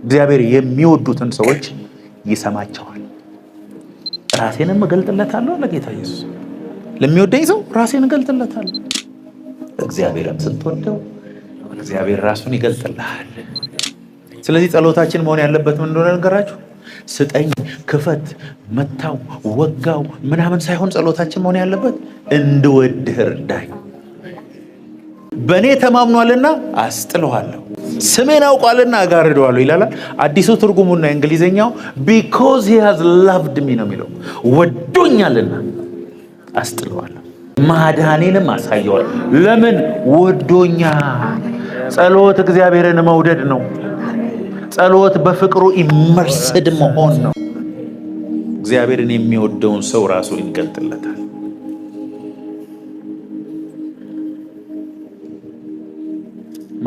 እግዚአብሔር የሚወዱትን ሰዎች ይሰማቸዋል። ራሴንም እገልጥለታለሁ ለጌታ ኢየሱስ። ለሚወደኝ ሰው ራሴን እገልጥለታለሁ። እግዚአብሔርን ስትወደው እግዚአብሔር ራሱን ይገልጥልሃል። ስለዚህ ጸሎታችን መሆን ያለበት ምን እንደሆነ ነገራችሁ? ስጠኝ፣ ክፈት፣ መታው፣ ወጋው ምናምን ሳይሆን ጸሎታችን መሆን ያለበት እንድወድህ እርዳኝ፣ በእኔ ተማምኗልና አስጥለዋለሁ፣ ስሜን አውቋልና አጋርደዋለሁ ይላል። አዲሱ ትርጉሙና እንግሊዘኛው because he has loved me ነው የሚለው። ወዶኛልና አስጥለዋለሁ፣ ማዳኔንም አሳየዋለሁ። ለምን? ወዶኛል። ጸሎት እግዚአብሔርን መውደድ ነው። ጸሎት በፍቅሩ ኢመርስድ መሆን ነው። እግዚአብሔርን የሚወደውን ሰው ራሱ ይገልጥለታል።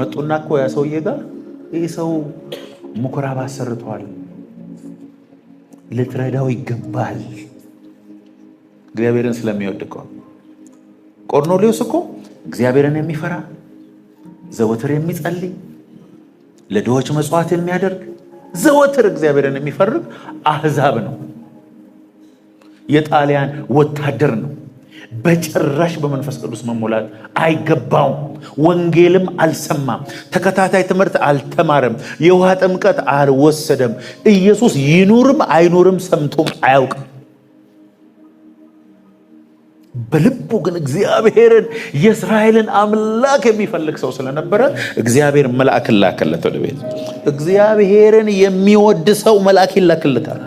መጡና እኮ ያ ሰውዬ ጋር ይህ ሰው ምኩራብ አሰርቷል፣ ልትረዳው ይገባል። እግዚአብሔርን ስለሚወድ እኮ ቆርኔሌዎስ እኮ እግዚአብሔርን የሚፈራ ዘወትር የሚጸልይ ለድሆች መጽዋዕት የሚያደርግ ዘወትር እግዚአብሔርን የሚፈርግ አህዛብ ነው። የጣሊያን ወታደር ነው። በጭራሽ በመንፈስ ቅዱስ መሞላት አይገባውም። ወንጌልም አልሰማም። ተከታታይ ትምህርት አልተማረም። የውሃ ጥምቀት አልወሰደም። ኢየሱስ ይኑርም አይኑርም ሰምቶም አያውቅም። በልቡ ግን እግዚአብሔርን የእስራኤልን አምላክ የሚፈልግ ሰው ስለነበረ እግዚአብሔር መልአክን ላከለት ወደ ቤት። እግዚአብሔርን የሚወድ ሰው መልአክ ይላክለታል።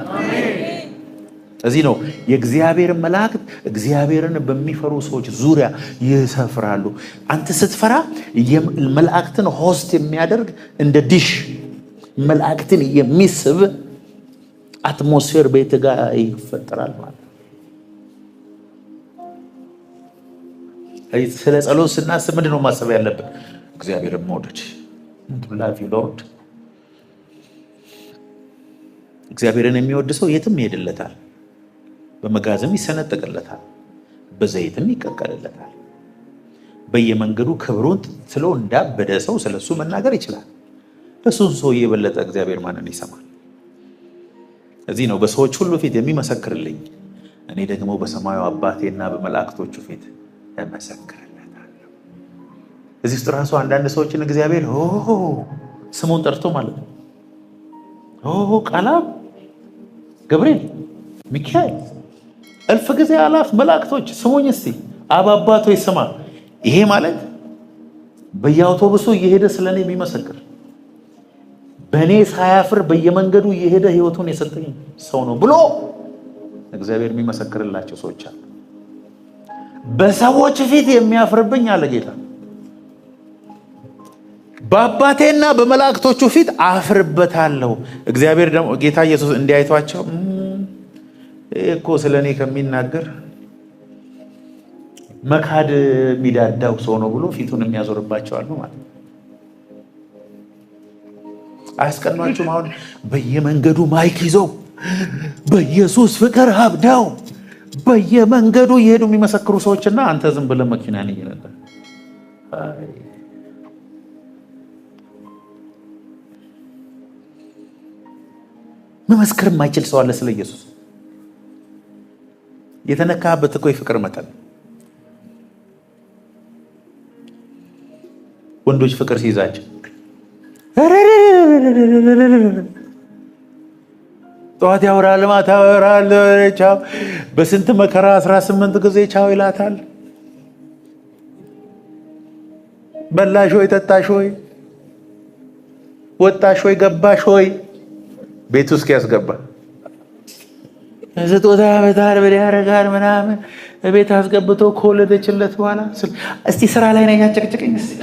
እዚህ ነው የእግዚአብሔር መላእክት እግዚአብሔርን በሚፈሩ ሰዎች ዙሪያ ይሰፍራሉ። አንተ ስትፈራ መላእክትን ሆስት የሚያደርግ እንደ ዲሽ መላእክትን የሚስብ አትሞስፌር ቤት ጋር ይፈጠራል ማለት። ስለ ጸሎት ስናስብ ምንድነው ማሰብ ያለብን? እግዚአብሔርን መውደድ። ላቭ ዩ ሎርድ። እግዚአብሔርን የሚወድ ሰው የትም ይሄድለታል። በመጋዝም ይሰነጠቅለታል፣ በዘይትም ይቀቀልለታል። በየመንገዱ ክብሩን ስለ እንዳበደ ሰው ስለሱ መናገር ይችላል። እሱን ሰው የበለጠ እግዚአብሔር ማንን ይሰማል? እዚህ ነው በሰዎች ሁሉ ፊት የሚመሰክርልኝ፣ እኔ ደግሞ በሰማዩ አባቴና በመላእክቶቹ ፊት እመሰክርለታለሁ። እዚህ ውስጥ ራሱ አንዳንድ ሰዎችን እግዚአብሔር ስሙን ጠርቶ ማለት ነው ቃላብ፣ ገብርኤል፣ ሚካኤል እልፍ ጊዜ አላፍ መላእክቶች ስሙኝ እስቲ አብ አባቶ ይስማ። ይሄ ማለት በየአውቶቡሱ እየሄደ ስለኔ የሚመሰክር በእኔ ሳያፍር በየመንገዱ እየሄደ ህይወቱን የሰጠኝ ሰው ነው ብሎ እግዚአብሔር የሚመሰክርላቸው ሰዎች አሉ። በሰዎች ፊት የሚያፍርብኝ አለ ጌታ፣ በአባቴና በመላእክቶቹ ፊት አፍርበታለሁ። እግዚአብሔር ደግሞ ጌታ ኢየሱስ እንዲያይቷቸው እኮ ስለኔ ከሚናገር መካድ የሚዳዳው ሰው ነው ብሎ ፊቱን የሚያዞርባቸው አሉ ማለት ነው። አያስቀኗችሁም? አሁን በየመንገዱ ማይክ ይዘው በኢየሱስ ፍቅር አብደው በየመንገዱ እየሄዱ የሚመሰክሩ ሰዎችና አንተ ዝም ብለህ መኪናን እየነዳ መመስከር የማይችል ሰው አለ ስለ ኢየሱስ። የተነካበት እኮ የፍቅር መጠን። ወንዶች ፍቅር ሲይዛቸው ጠዋት ያወራል፣ ማታ ያወራል፣ ቻው በስንት መከራ 18 ጊዜ ቻው ይላታል። በላሽ ሆይ፣ ጠጣሽ ሆይ፣ ወጣሽ ሆይ፣ ገባሽ ሆይ ቤት ውስጥ ያስገባ ስጦታ ያመጣል፣ ምን ያደርጋል ምናምን ቤት አስገብቶ ከወለደችለት በኋላ እስቲ ስራ ላይ ነኝ ያጨቅጭቀኝ እስቲ።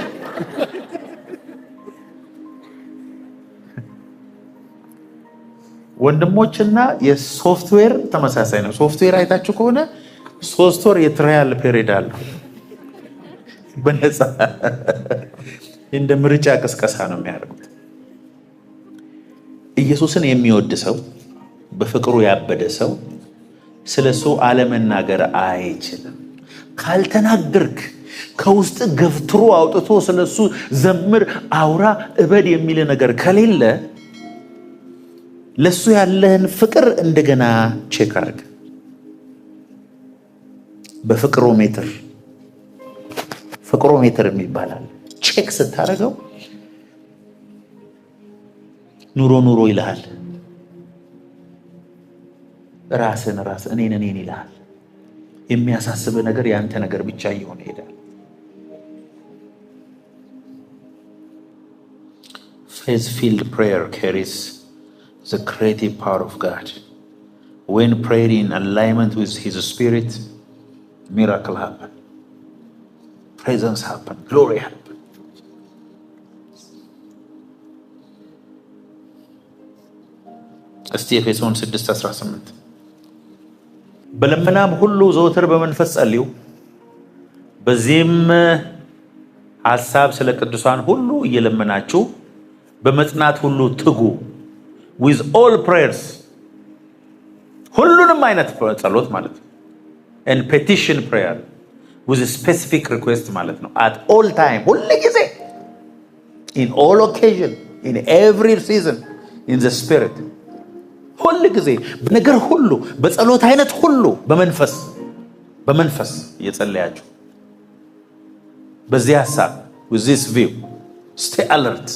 ወንድሞችና የሶፍትዌር ተመሳሳይ ነው። ሶፍትዌር አይታችሁ ከሆነ 3 ወር የትራያል ፔሪድ አለው በነፃ እንደ ምርጫ ቅስቀሳ ነው የሚያደርጉት። ኢየሱስን የሚወድ ሰው በፍቅሩ ያበደ ሰው ስለሱ አለመናገር አይችልም። ካልተናገርክ ከውስጥ ገፍትሮ አውጥቶ ስለሱ ዘምር፣ አውራ፣ እበድ የሚል ነገር ከሌለ ለሱ ያለህን ፍቅር እንደገና ቼክ አድርግ። ፍቅሮሜትር የሚባላል ቼክ ስታደርገው ኑሮ ይልሃል። ራስን እኔን ይልሃል። የሚያሳስብ ነገር ያንተ ነገር ብቻ እየሆነ ይሄዳል። Faith-filled prayer carries the creative power of God. When prayed in alignment with His Spirit, miracle happen, presence happen, glory happen. እስቲ ኤፌሶን 6:18 በልመናም ሁሉ ዘወትር በመንፈስ ጸልዩ፣ በዚህም ሐሳብ ስለ ቅዱሳን ሁሉ እየለመናችሁ በመጽናት ሁሉ ትጉ። with all prayers ሁሉንም አይነት ጸሎት ማለት ነው። and petition prayer with a specific request ማለት ነው። at all time ሁሉ ጊዜ in all occasion in every season in the spirit ሁሉ ጊዜ በነገር ሁሉ በጸሎት አይነት ሁሉ በመንፈስ እየጸለያችሁ በዚህ ሐሳብ with this view stay alert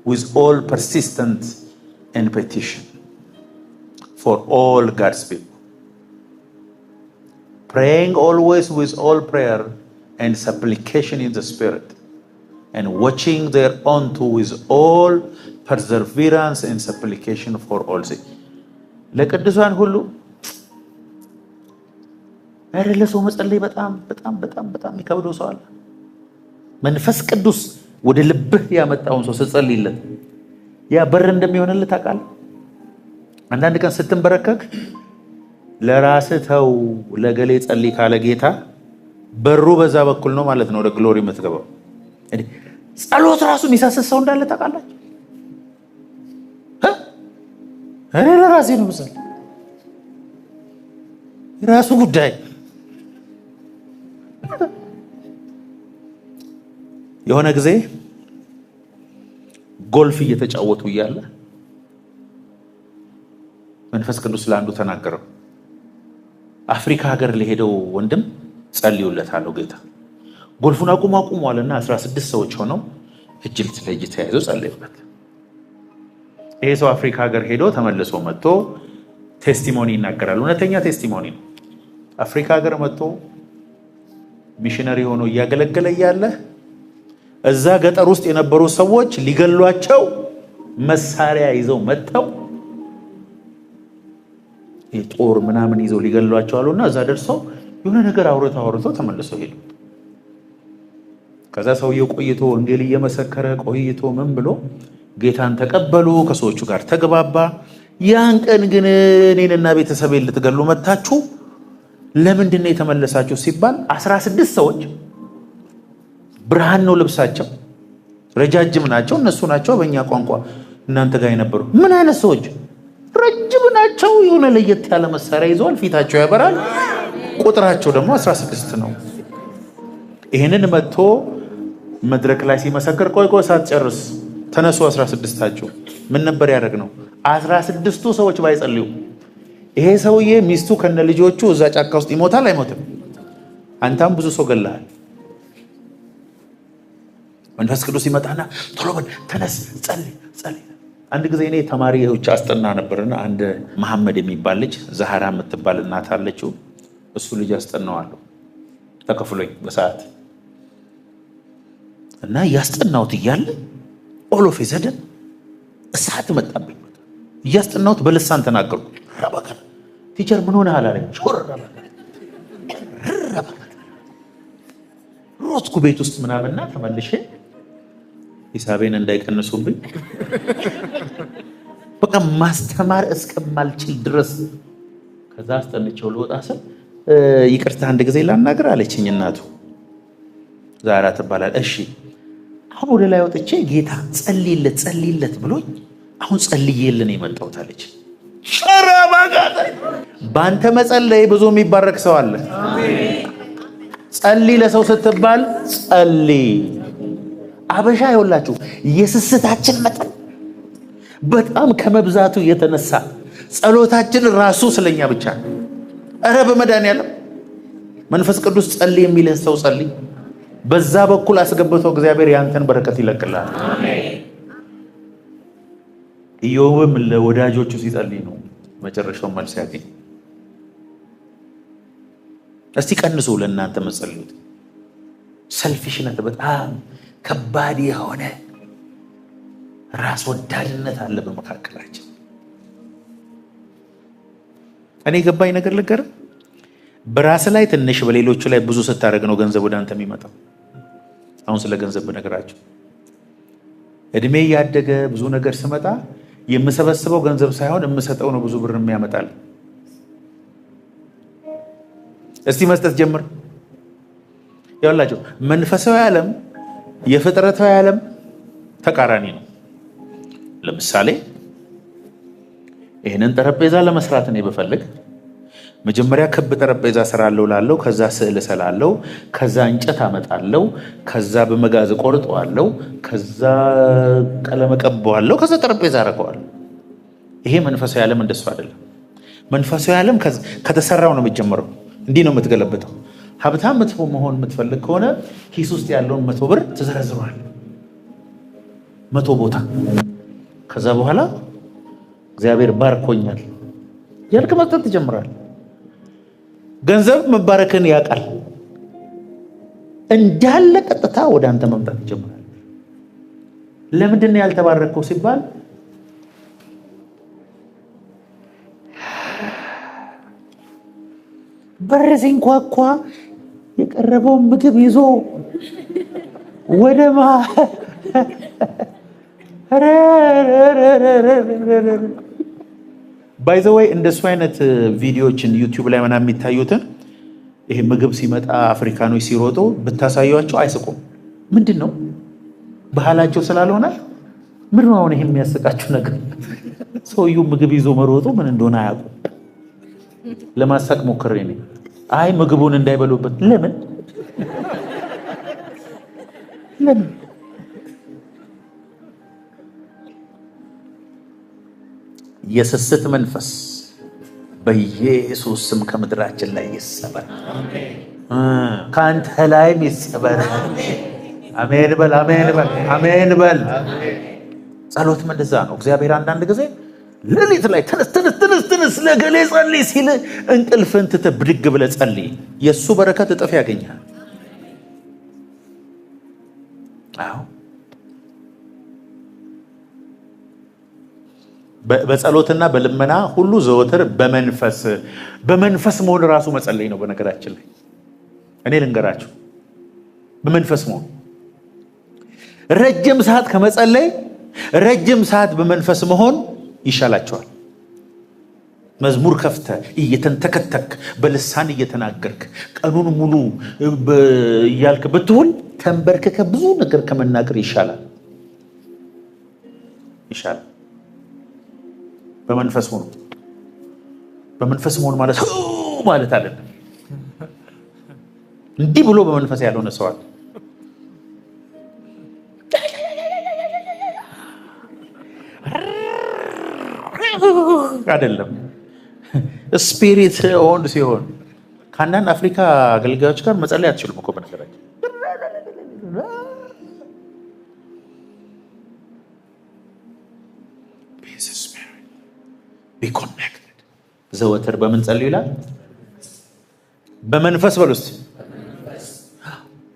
with all persistent and petition for all God's people, praying always with all prayer and supplication in the Spirit, and watching thereunto with all perseverance and supplication for all saints. ለቅዱሳን ሁሉ ለሰው መጸለይ በጣም የሚከብደው ሰው አለ። መንፈስ ቅዱስ ወደ ልብህ ያመጣውን ሰው ስትጸልይለት ያ በር እንደሚሆንልህ ታውቃለህ። አንዳንድ ቀን ስትንበረከክ ለራስህ ተው ለገሌ ጸልይ ካለ ጌታ በሩ በዛ በኩል ነው ማለት ነው ወደ ግሎሪ የምትገባው። ጸሎት ራሱ የሚሳስስ ሰው እንዳለ ታውቃላችሁ። እኔ ለራሴ ነው መሰል የራሱ ጉዳይ። የሆነ ጊዜ ጎልፍ እየተጫወቱ እያለ መንፈስ ቅዱስ ለአንዱ ተናገረው። አፍሪካ ሀገር ለሄደው ወንድም ጸልዩለታለሁ ጌታ ጎልፉን አቁሟልና 16 ሰዎች ሆነው እጅ ለእጅ ተያይዘው ጸለዩበት። ይሄ ሰው አፍሪካ ሀገር ሄዶ ተመልሶ መጥቶ ቴስቲሞኒ ይናገራል። እውነተኛ ቴስቲሞኒ ነው። አፍሪካ ሀገር መጥቶ ሚሽነሪ ሆኖ እያገለገለ እያለ እዛ ገጠር ውስጥ የነበሩ ሰዎች ሊገሏቸው መሳሪያ ይዘው መጥተው የጦር ምናምን ይዘው ሊገሏቸው አሉና እዛ ደርሰው የሆነ ነገር አውርተው ተመልሰው ሄዱ። ከዛ ሰውየው ቆይቶ ወንጌል እየመሰከረ ቆይቶ ምን ብሎ ጌታን ተቀበሉ፣ ከሰዎቹ ጋር ተግባባ። ያን ቀን ግን እኔንና ቤተሰቤን ልትገሉ መጣችሁ፣ ለምንድን ነው የተመለሳችሁ ሲባል 16 ሰዎች ብርሃን ነው ልብሳቸው፣ ረጃጅም ናቸው፣ እነሱ ናቸው በእኛ ቋንቋ እናንተ ጋር የነበሩ። ምን አይነት ሰዎች? ረጅም ናቸው፣ የሆነ ለየት ያለ መሳሪያ ይዘዋል፣ ፊታቸው ያበራል፣ ቁጥራቸው ደግሞ 16 ነው። ይሄንን መጥቶ መድረክ ላይ ሲመሰክር ቆይ ሳትጨርስ ተነሱ 16ታችሁ ምን ነበር ያደረግነው? 16ቱ ሰዎች ባይጸልዩ ይሄ ሰውዬ ሚስቱ ከነ ልጆቹ እዛ ጫካ ውስጥ ይሞታል አይሞትም? አንተም ብዙ ሰው ገለሃል። መንፈስ ቅዱስ ይመጣና ቶሎ በል ተነስ ጸልይ። አንድ ጊዜ እኔ ተማሪዎች አስጠና ነበርና አንድ መሐመድ የሚባል ልጅ ዛህራ የምትባል እናት አለችው። እሱ ልጅ አስጠናዋለሁ ተከፍሎኝ በሰዓት እና ያስጠናውት እያለ ኦሎፍ ዘደን እሳት መጣብኝ። እያስጠናውት በልሳን ተናገርኩ። ረበከ ቲቸር ምን ሆነ አላለኝ። ሮጥኩ ቤት ውስጥ ምናምንና ተመልሼ ሂሳቤን እንዳይቀንሱብኝ በቃ ማስተማር እስከማልችል ድረስ ከዛ አስጠንቼው ልወጣ ስል ይቅርታ አንድ ጊዜ ላናገር አለችኝ እናቱ። ዛራ ትባላል። እሺ አሁን ወደ ላይ ወጥቼ ጌታ ጸልይለት ብሎኝ አሁን ጸልዬልን የመጣሁት አለች። ሸራባጋታ ባንተ መጸለይ ብዙ የሚባረክ ሰው አለ። አሜን። ጸልይ ለሰው ስትባል ጸልይ። አበሻ ይወላችሁ የስስታችን መጠን በጣም ከመብዛቱ የተነሳ ጸሎታችን ራሱ ስለኛ ብቻ ነው። እረ በመድኃኒዓለም መንፈስ ቅዱስ ጸልይ የሚልህ ሰው ጸልይ። በዛ በኩል አስገብቶ እግዚአብሔር ያንተን በረከት ይለቅልሃል። ኢዮብም ለወዳጆቹ ሲጸልይ ነው መጨረሻው መልስ ያገኝ። እስቲ ቀንሱ ለእናንተ መጸልዩት። ሰልፊሽነት በጣም ከባድ የሆነ ራስ ወዳድነት አለ በመካከላችን። እኔ ገባኝ ነገር ልገር፣ በራስ ላይ ትንሽ በሌሎቹ ላይ ብዙ ስታደርግ ነው ገንዘብ ወደ አንተ የሚመጣው። አሁን ስለ ገንዘብ በነገራችሁ እድሜ እያደገ ብዙ ነገር ስመጣ የምሰበስበው ገንዘብ ሳይሆን የምሰጠው ነው ብዙ ብር የሚያመጣል። እስቲ መስጠት ጀምር። ያላችሁ መንፈሳዊ ዓለም የፍጥረታዊ ዓለም ተቃራኒ ነው። ለምሳሌ ይህንን ጠረጴዛ ለመስራት እኔ በፈልግ መጀመሪያ ክብ ጠረጴዛ ሰራለሁ ላለው፣ ከዛ ስዕል ሰላለው፣ ከዛ እንጨት አመጣለሁ፣ ከዛ በመጋዝ ቆርጠዋለሁ፣ ከዛ ቀለም ቀባዋለሁ፣ ከዛ ጠረጴዛ አረጋዋለሁ። ይሄ መንፈሳዊ ዓለም እንደሱ አይደለም። መንፈሳዊ ዓለም ከተሰራው ነው የሚጀምረው። እንዲህ ነው የምትገለበጠው። ሀብታም መሆን የምትፈልግ ከሆነ ኪስ ውስጥ ያለውን 100 ብር ትዘረዝሯል፣ 100 ቦታ። ከዛ በኋላ እግዚአብሔር ባርኮኛል ያልክ መስጠት ትጀምራል። ገንዘብ መባረክን ያውቃል። እንዳለ ቀጥታ ወደ አንተ መምጣት ይጀምራል። ለምንድን ነው ያልተባረከው ሲባል በር ሲንኳኳ የቀረበውን ምግብ ይዞ ወደ ባይ ዘ ወይ እንደሱ አይነት ቪዲዮዎችን ዩቲዩብ ላይ ምናምን የሚታዩትን ይሄ ምግብ ሲመጣ አፍሪካኖች ሲሮጡ ብታሳዩቸው አይስቁም። ምንድን ነው ባህላቸው ስላልሆነ ምን ነው አሁን ይሄ የሚያስቃችሁ ነገር? ሰውየው ምግብ ይዞ መሮጡ ምን እንደሆነ አያውቁም። ለማሳቅ ሞክሬ ነው። አይ ምግቡን እንዳይበሉበት። ለምን የስስት መንፈስ በኢየሱስ ስም ከምድራችን ላይ ይሰበር፣ ካንተ ላይም ይሰበር። አሜን በል፣ አሜን በል፣ አሜን በል። ጸሎትም እንደዛ ነው። እግዚአብሔር አንዳንድ ጊዜ ሌሊት ላይ ተነስ ለገሌ ጸልይ ሲል እንቅልፍን ትተህ ብድግ ብለህ ጸልይ። የእሱ በረከት እጥፍ ያገኛል። አዎ በጸሎትና በልመና ሁሉ ዘወትር በመንፈስ መሆን ራሱ መጸለይ ነው። በነገራችን ላይ እኔ ልንገራችሁ፣ በመንፈስ መሆን ረጅም ሰዓት ከመጸለይ ረጅም ሰዓት በመንፈስ መሆን ይሻላቸዋል። መዝሙር ከፍተ እየተንተከተክ በልሳን እየተናገርክ ቀኑን ሙሉ እያልክ ብትውል ተንበርክከ ብዙ ነገር ከመናገር ይሻላል። በመንፈስ ሆኖ በመንፈስ መሆን ማለት አይደለም። እንዲህ ብሎ በመንፈስ ያልሆነ ሰው አለ። አይደለም ስፒሪት ኦን ሲሆን ከአንዳንድ አፍሪካ አገልጋዮች ጋር መጸለይ አትችሉም እኮ በነገራችን። be connected ዘወትር በምን ጸልዩ ይላል? በመንፈስ በሉስ።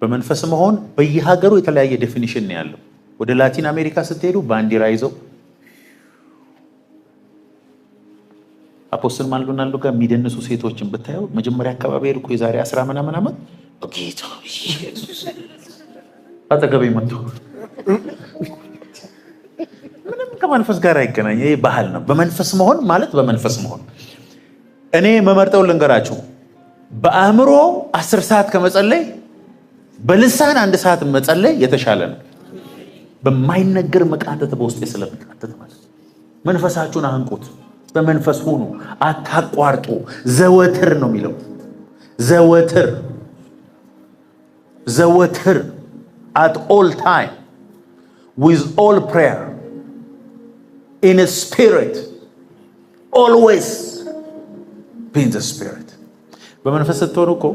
በመንፈስ መሆን በየሀገሩ የተለያየ ዴፊኒሽን ነው ያለው። ወደ ላቲን አሜሪካ ስትሄዱ ባንዲራ ይዘው አፖስትል ማልዶናልዶ ጋር የሚደንሱ ሴቶችን ብታየው መጀመሪያ አካባቢ ሄድኩ የዛሬ 10 ምናምን ዓመት ጌታ ኢየሱስ አጠገቤ መጥቶ ምንም ከመንፈስ ጋር አይገናኝ። ይሄ ባህል ነው። በመንፈስ መሆን ማለት በመንፈስ መሆን እኔ መመርጠው ልንገራችሁ፣ በአእምሮ 10 ሰዓት ከመጸለይ በልሳን 1 ሰዓት መጸለይ የተሻለ ነው። በማይነገር መቃተት በውስጤ ስለመቃተት ማለት መንፈሳችሁን አንቁት። በመንፈስ ሁኑ፣ አታቋርጡ። ዘወትር ነው የሚለው። ዘወትር at all time with all prayer in a spirit. Always be in the spirit. በመንፈስ ስትሆኑ እኮ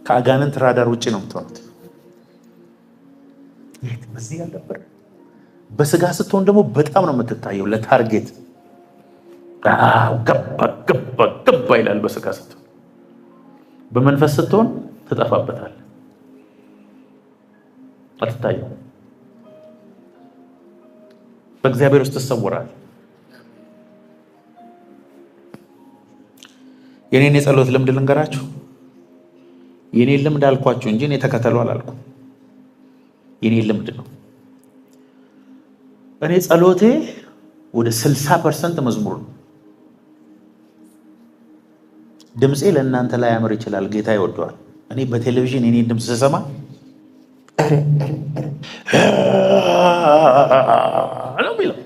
ከአጋንንት ራዳር ውጪ ነው የምትሆኑት። ይሄ በዚህ ያልነበር። በስጋ ስትሆን ደግሞ በጣም ነው የምትታየው ለታርጌት። ገባ ይላል በስጋ ስትሆን። በመንፈስ ስትሆን ትጠፋበታል፣ አትታየው። በእግዚአብሔር ውስጥ ተሰውራል። የኔን የጸሎት ልምድ ልንገራችሁ። የኔን ልምድ አልኳችሁ እንጂ እኔ ተከተሉ አላልኩም። የኔን ልምድ ነው። እኔ ጸሎቴ ወደ 60% መዝሙር ነው። ድምጼ ለእናንተ ላይ ያምር ይችላል፣ ጌታ ይወደዋል። እኔ በቴሌቪዥን የኔን ድምፅ ስሰማ ነው የሚለው፣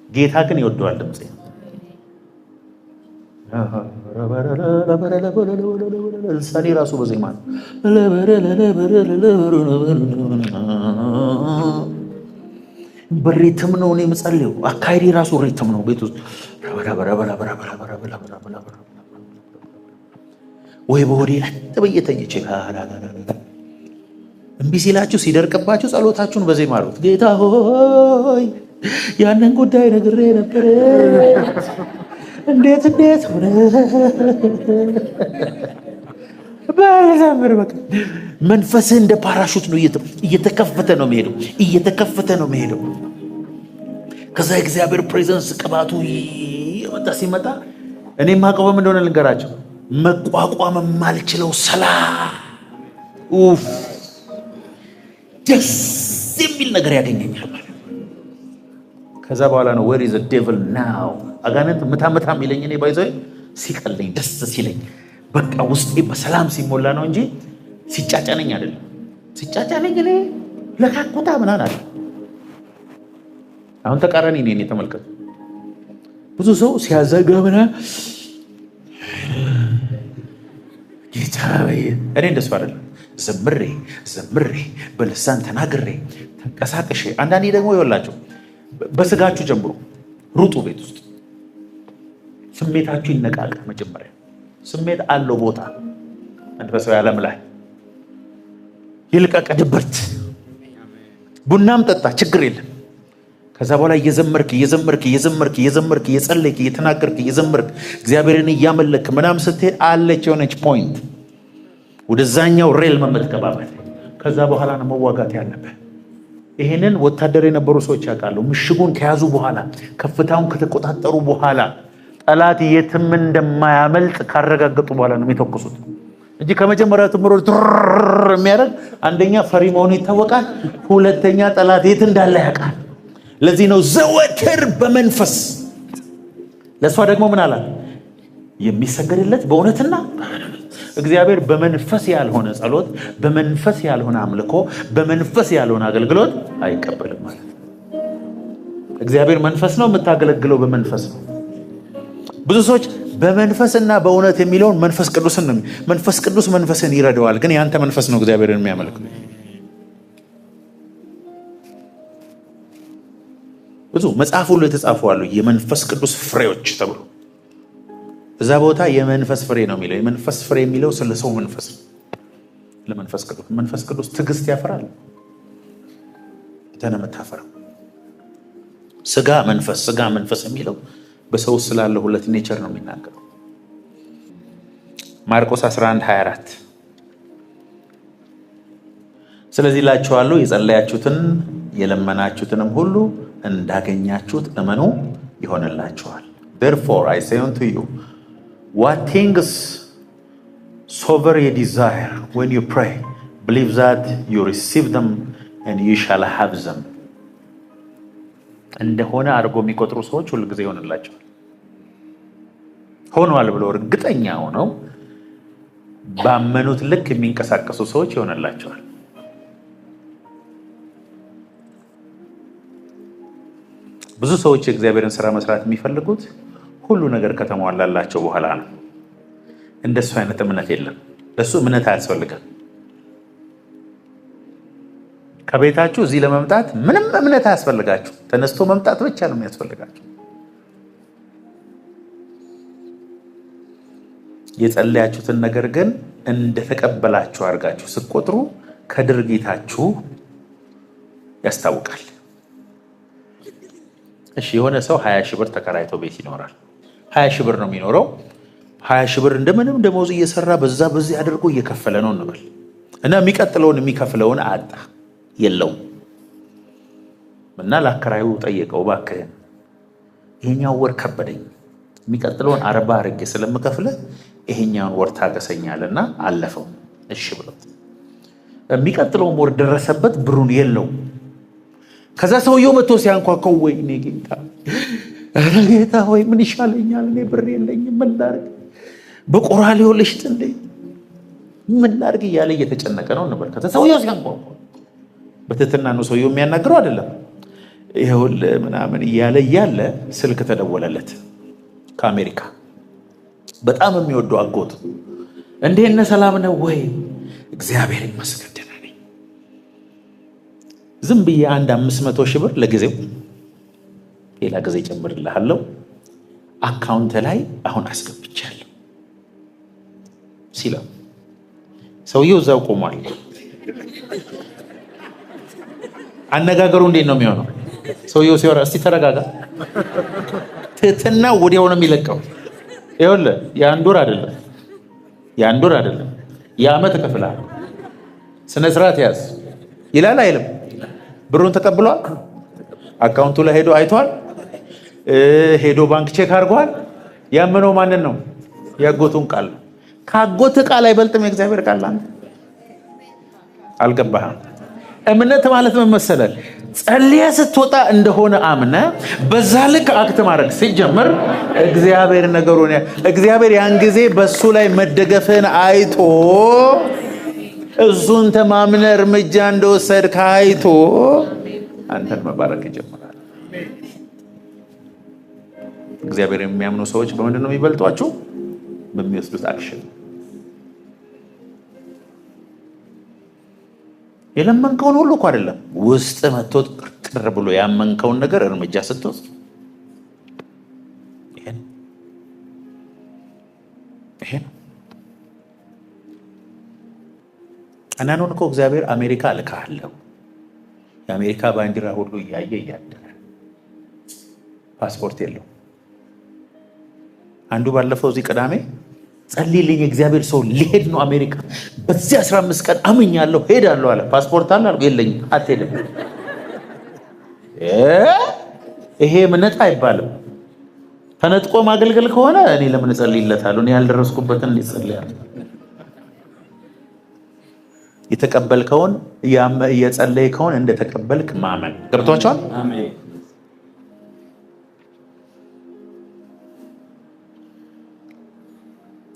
ጌታ ግን ይወደዋል ድምጼ። ልሳኔ ራሱ በዜማ ነው። በሪትም ነው እኔ የምጸልየው። አካሄዴ ራሱ ሪትም ነው። ቤት ውስጥ ወይ በሆዴ ለጥ ብዬ ተኝቼ እምቢ ሲላችሁ ሲደርቅባችሁ ጸሎታችሁን በዜማ አድርጉት። ጌታ ሆይ ያንን ጉዳይ ነግሬ ነበር፣ እንዴት ሆነ በዘምር። በቃ መንፈስህ እንደ ፓራሹት ነው፣ እየተከፈተ ነው የሚሄደው። ከዛ የእግዚአብሔር ፕሬዘንስ ቅባቱ ሲመጣ እኔ ማቀው ምን እንደሆነ ልንገራቸው። መቋቋም የማልችለው ሰላም፣ ደስ የሚል ነገር ያገኘኛል። ከዛ በኋላ ነው where is the devil now? አጋንንት ምታምታ የሚለኝ እኔ ባይዘይ ሲቀለኝ ደስ ሲለኝ በቃ ውስጤ በሰላም ሲሞላ ነው እንጂ ሲጫጫነኝ አይደለም። ሲጫጫነኝ እኔ ለካኩታ ምናምን አለ። አሁን ተቃራኒ ነኝ። እኔ ተመልከቱ፣ ብዙ ሰው ሲያዘጋ ምናምን ጌታ እኔ እንደሱ አይደለም። ዘምሬ በልሳን ተናግሬ ተንቀሳቅሼ። አንዳንዴ ደግሞ ይወላችሁ በስጋችሁ ጀምሩ፣ ሩጡ ቤት ውስጥ ስሜታችሁ ይነቃቃ። መጀመሪያ ስሜት አለው ቦታ መንፈሳዊ ዓለም ላይ ይልቀቅ። ድብርት ቡናም ጠጣ ችግር የለም። ከዛ በኋላ እየዘመርክ እየጸለይክ እየተናገርክ እየዘመርክ እግዚአብሔርን እያመለክ ምናምን ስትሄድ አለች የሆነች ፖይንት ወደዛኛው ሬል መመጥቀባበት። ከዛ በኋላ ነው መዋጋት ያለበት። ይሄንን ወታደር የነበሩ ሰዎች ያውቃሉ። ምሽጉን ከያዙ በኋላ ከፍታውን ከተቆጣጠሩ በኋላ ጠላት የትም እንደማያመልጥ ካረጋገጡ በኋላ ነው የሚተኩሱት እንጂ ከመጀመሪያው ተምሮ የሚያደርግ አንደኛ ፈሪ መሆኑ ይታወቃል፣ ሁለተኛ ጠላት የት እንዳለ ያውቃል። ለዚህ ነው ዘወትር በመንፈስ። ለሷ ደግሞ ምን አላት? የሚሰገድለት በእውነትና እግዚአብሔር በመንፈስ ያልሆነ ጸሎት፣ በመንፈስ ያልሆነ አምልኮ፣ በመንፈስ ያልሆነ አገልግሎት አይቀበልም ማለት ነው። እግዚአብሔር መንፈስ ነው፣ የምታገለግለው በመንፈስ ነው። ብዙ ሰዎች በመንፈስና በእውነት የሚለውን መንፈስ ቅዱስን ነው። መንፈስ ቅዱስ መንፈስን ይረዳዋል፣ ግን ያንተ መንፈስ ነው እግዚአብሔርን የሚያመልከው። ብዙ መጽሐፍ ሁሉ የተጻፉ አሉ የመንፈስ ቅዱስ ፍሬዎች ተብሎ። እዛ ቦታ የመንፈስ ፍሬ ነው የሚለው። የመንፈስ ፍሬ የሚለው ስለ ሰው መንፈስ ነው። ለመንፈስ ቅዱስ መንፈስ ቅዱስ ትዕግስት ያፈራል። እንተነ መታፈራ ስጋ መንፈስ የሚለው በሰው ስላለ ሁለት ኔቸር ነው የሚናገረው። ማርቆስ 11:24 ስለዚህ እላችኋለሁ የጸለያችሁትን የለመናችሁትንም ሁሉ እንዳገኛችሁት እመኑ ይሆንላችኋል። Therefore I say unto you, what things soever ye desire when you pray, believe that you receive them and you shall have them. እንደሆነ አድርጎ የሚቆጥሩ ሰዎች ሁሉ ጊዜ ይሆንላቸዋል። ሆኗል ብለው እርግጠኛ ሆነው ባመኑት ልክ የሚንቀሳቀሱ ሰዎች ይሆንላቸዋል። ብዙ ሰዎች የእግዚአብሔርን ስራ መስራት የሚፈልጉት ሁሉ ነገር ከተሟላላቸው በኋላ ነው። እንደሱ አይነት እምነት የለም። ለሱ እምነት አያስፈልግም። ከቤታችሁ እዚህ ለመምጣት ምንም እምነት አያስፈልጋችሁ። ተነስቶ መምጣት ብቻ ነው የሚያስፈልጋችሁ። የጸለያችሁትን ነገር ግን እንደተቀበላችሁ አድርጋችሁ ስትቆጥሩ ከድርጊታችሁ ያስታውቃል። እሺ የሆነ ሰው 20 ሺህ ብር ተከራይቶ ቤት ይኖራል። 20 ሺህ ብር ነው የሚኖረው። 20 ሺህ ብር እንደምንም ደሞዝ እየሰራ በዛ በዚህ አድርጎ እየከፈለ ነው እንበል እና የሚቀጥለውን የሚከፍለውን አጣ የለውም እና ለአከራዩ ጠየቀው፣ እባክህን ይሄኛው ወር ከበደኝ፣ የሚቀጥለውን 40 አድርጌ ስለምከፍለ ይሄኛውን ወር ታገሰኛልና አለፈው። እሺ ብሎት የሚቀጥለውን ወር ደረሰበት፣ ብሩን የለውም። ከዛ ሰውየው መጥቶ ሲያንኳኳው ወይኔ ጌታ፣ ኧረ ጌታ ሆይ ምን ይሻለኛል? እኔ ብር የለኝም፣ ምን ላድርግ? በቆራሌው ልሽጥ እንዴ? ምን ላድርግ እያለ እየተጨነቀ ነው እንበል። ከዛ ሰውየው ሲያንኳኳ በትህትና ነው ሰውየው የሚያናግረው አይደለም። ይኸውልህ ምናምን እያለ ስልክ ተደወለለት ከአሜሪካ። በጣም የሚወደው አጎቱ። እንዴት ነህ? ሰላም ነው ወይ? እግዚአብሔር ይመስገን ደህና ነኝ። ዝም ብዬ አንድ 500 ሺህ ብር ለጊዜው፣ ሌላ ጊዜ ጨምርልሃለሁ፣ አካውንት ላይ አሁን አስገብቻለሁ ሲለው ሰውየው እዛው ቆሟል። አነጋገሩ እንዴት ነው የሚሆነው? ሰውየው ሲወራ እስቲ ተረጋጋ። ትህትና ወዲያው ነው የሚለቀው። ይኸውልህ የአንድ ወር አይደለም የዓመት እከፍልሃለሁ፣ ስነ ስርዓት ያዝ ይላል አይልም? ብሩን ተቀብሏል። አካውንቱ ላይ ሄዶ አይቷል። ሄዶ ባንክ ቼክ አድርጓል። ያመነው ማንን ነው? ያጎቱን ቃል። ካጎት ቃል አይበልጥም የእግዚአብሔር ቃል። አንተ አልገባህም? እምነት ማለት ምን መሰለህ? ጸልየ ስትወጣ እንደሆነ አምነ በዛ ልክ አክት ማድረግ ሲጀምር እግዚአብሔር ያን ጊዜ በሱ ላይ መደገፍን አይቶ እሱን ተማምነ እርምጃ እንደወሰድክ አይቶ አንተን መባረክ ይጀምራል። እግዚአብሔር የሚያምኑ ሰዎች በምንድን ነው የሚበልጧቸው? በሚወስዱት አክሽን። የለመንከውን ሁሉ እኮ አይደለም ውስጥ መጥቶ ቅር ብሎ ያመንከውን ነገር እርምጃ ስትወስድ ይሄ ነው። አናኖን እኮ እግዚአብሔር አሜሪካ ልካለሁ፣ የአሜሪካ ባንዲራ ሁሉ እያየ እያደረ ፓስፖርት የለው። አንዱ ባለፈው እዚህ ቅዳሜ ጸልይልኝ እግዚአብሔር ሰው ሊሄድ ነው አሜሪካ፣ በዚህ 15 ቀን አምኛለሁ ሄዳለሁ አለ። ፓስፖርት አለ አልኩ፣ የለኝም። አትሄድም። ይሄ እምነት አይባልም። ተነጥቆ ማገልገል ከሆነ እኔ ለምን እጸልይለታለሁ? እኔ ያልደረስኩበትን እጸልያለሁ። የተቀበልከውን እየጸለይከውን እንደተቀበልክ ማመን። ገብቷቸዋል? አሜን።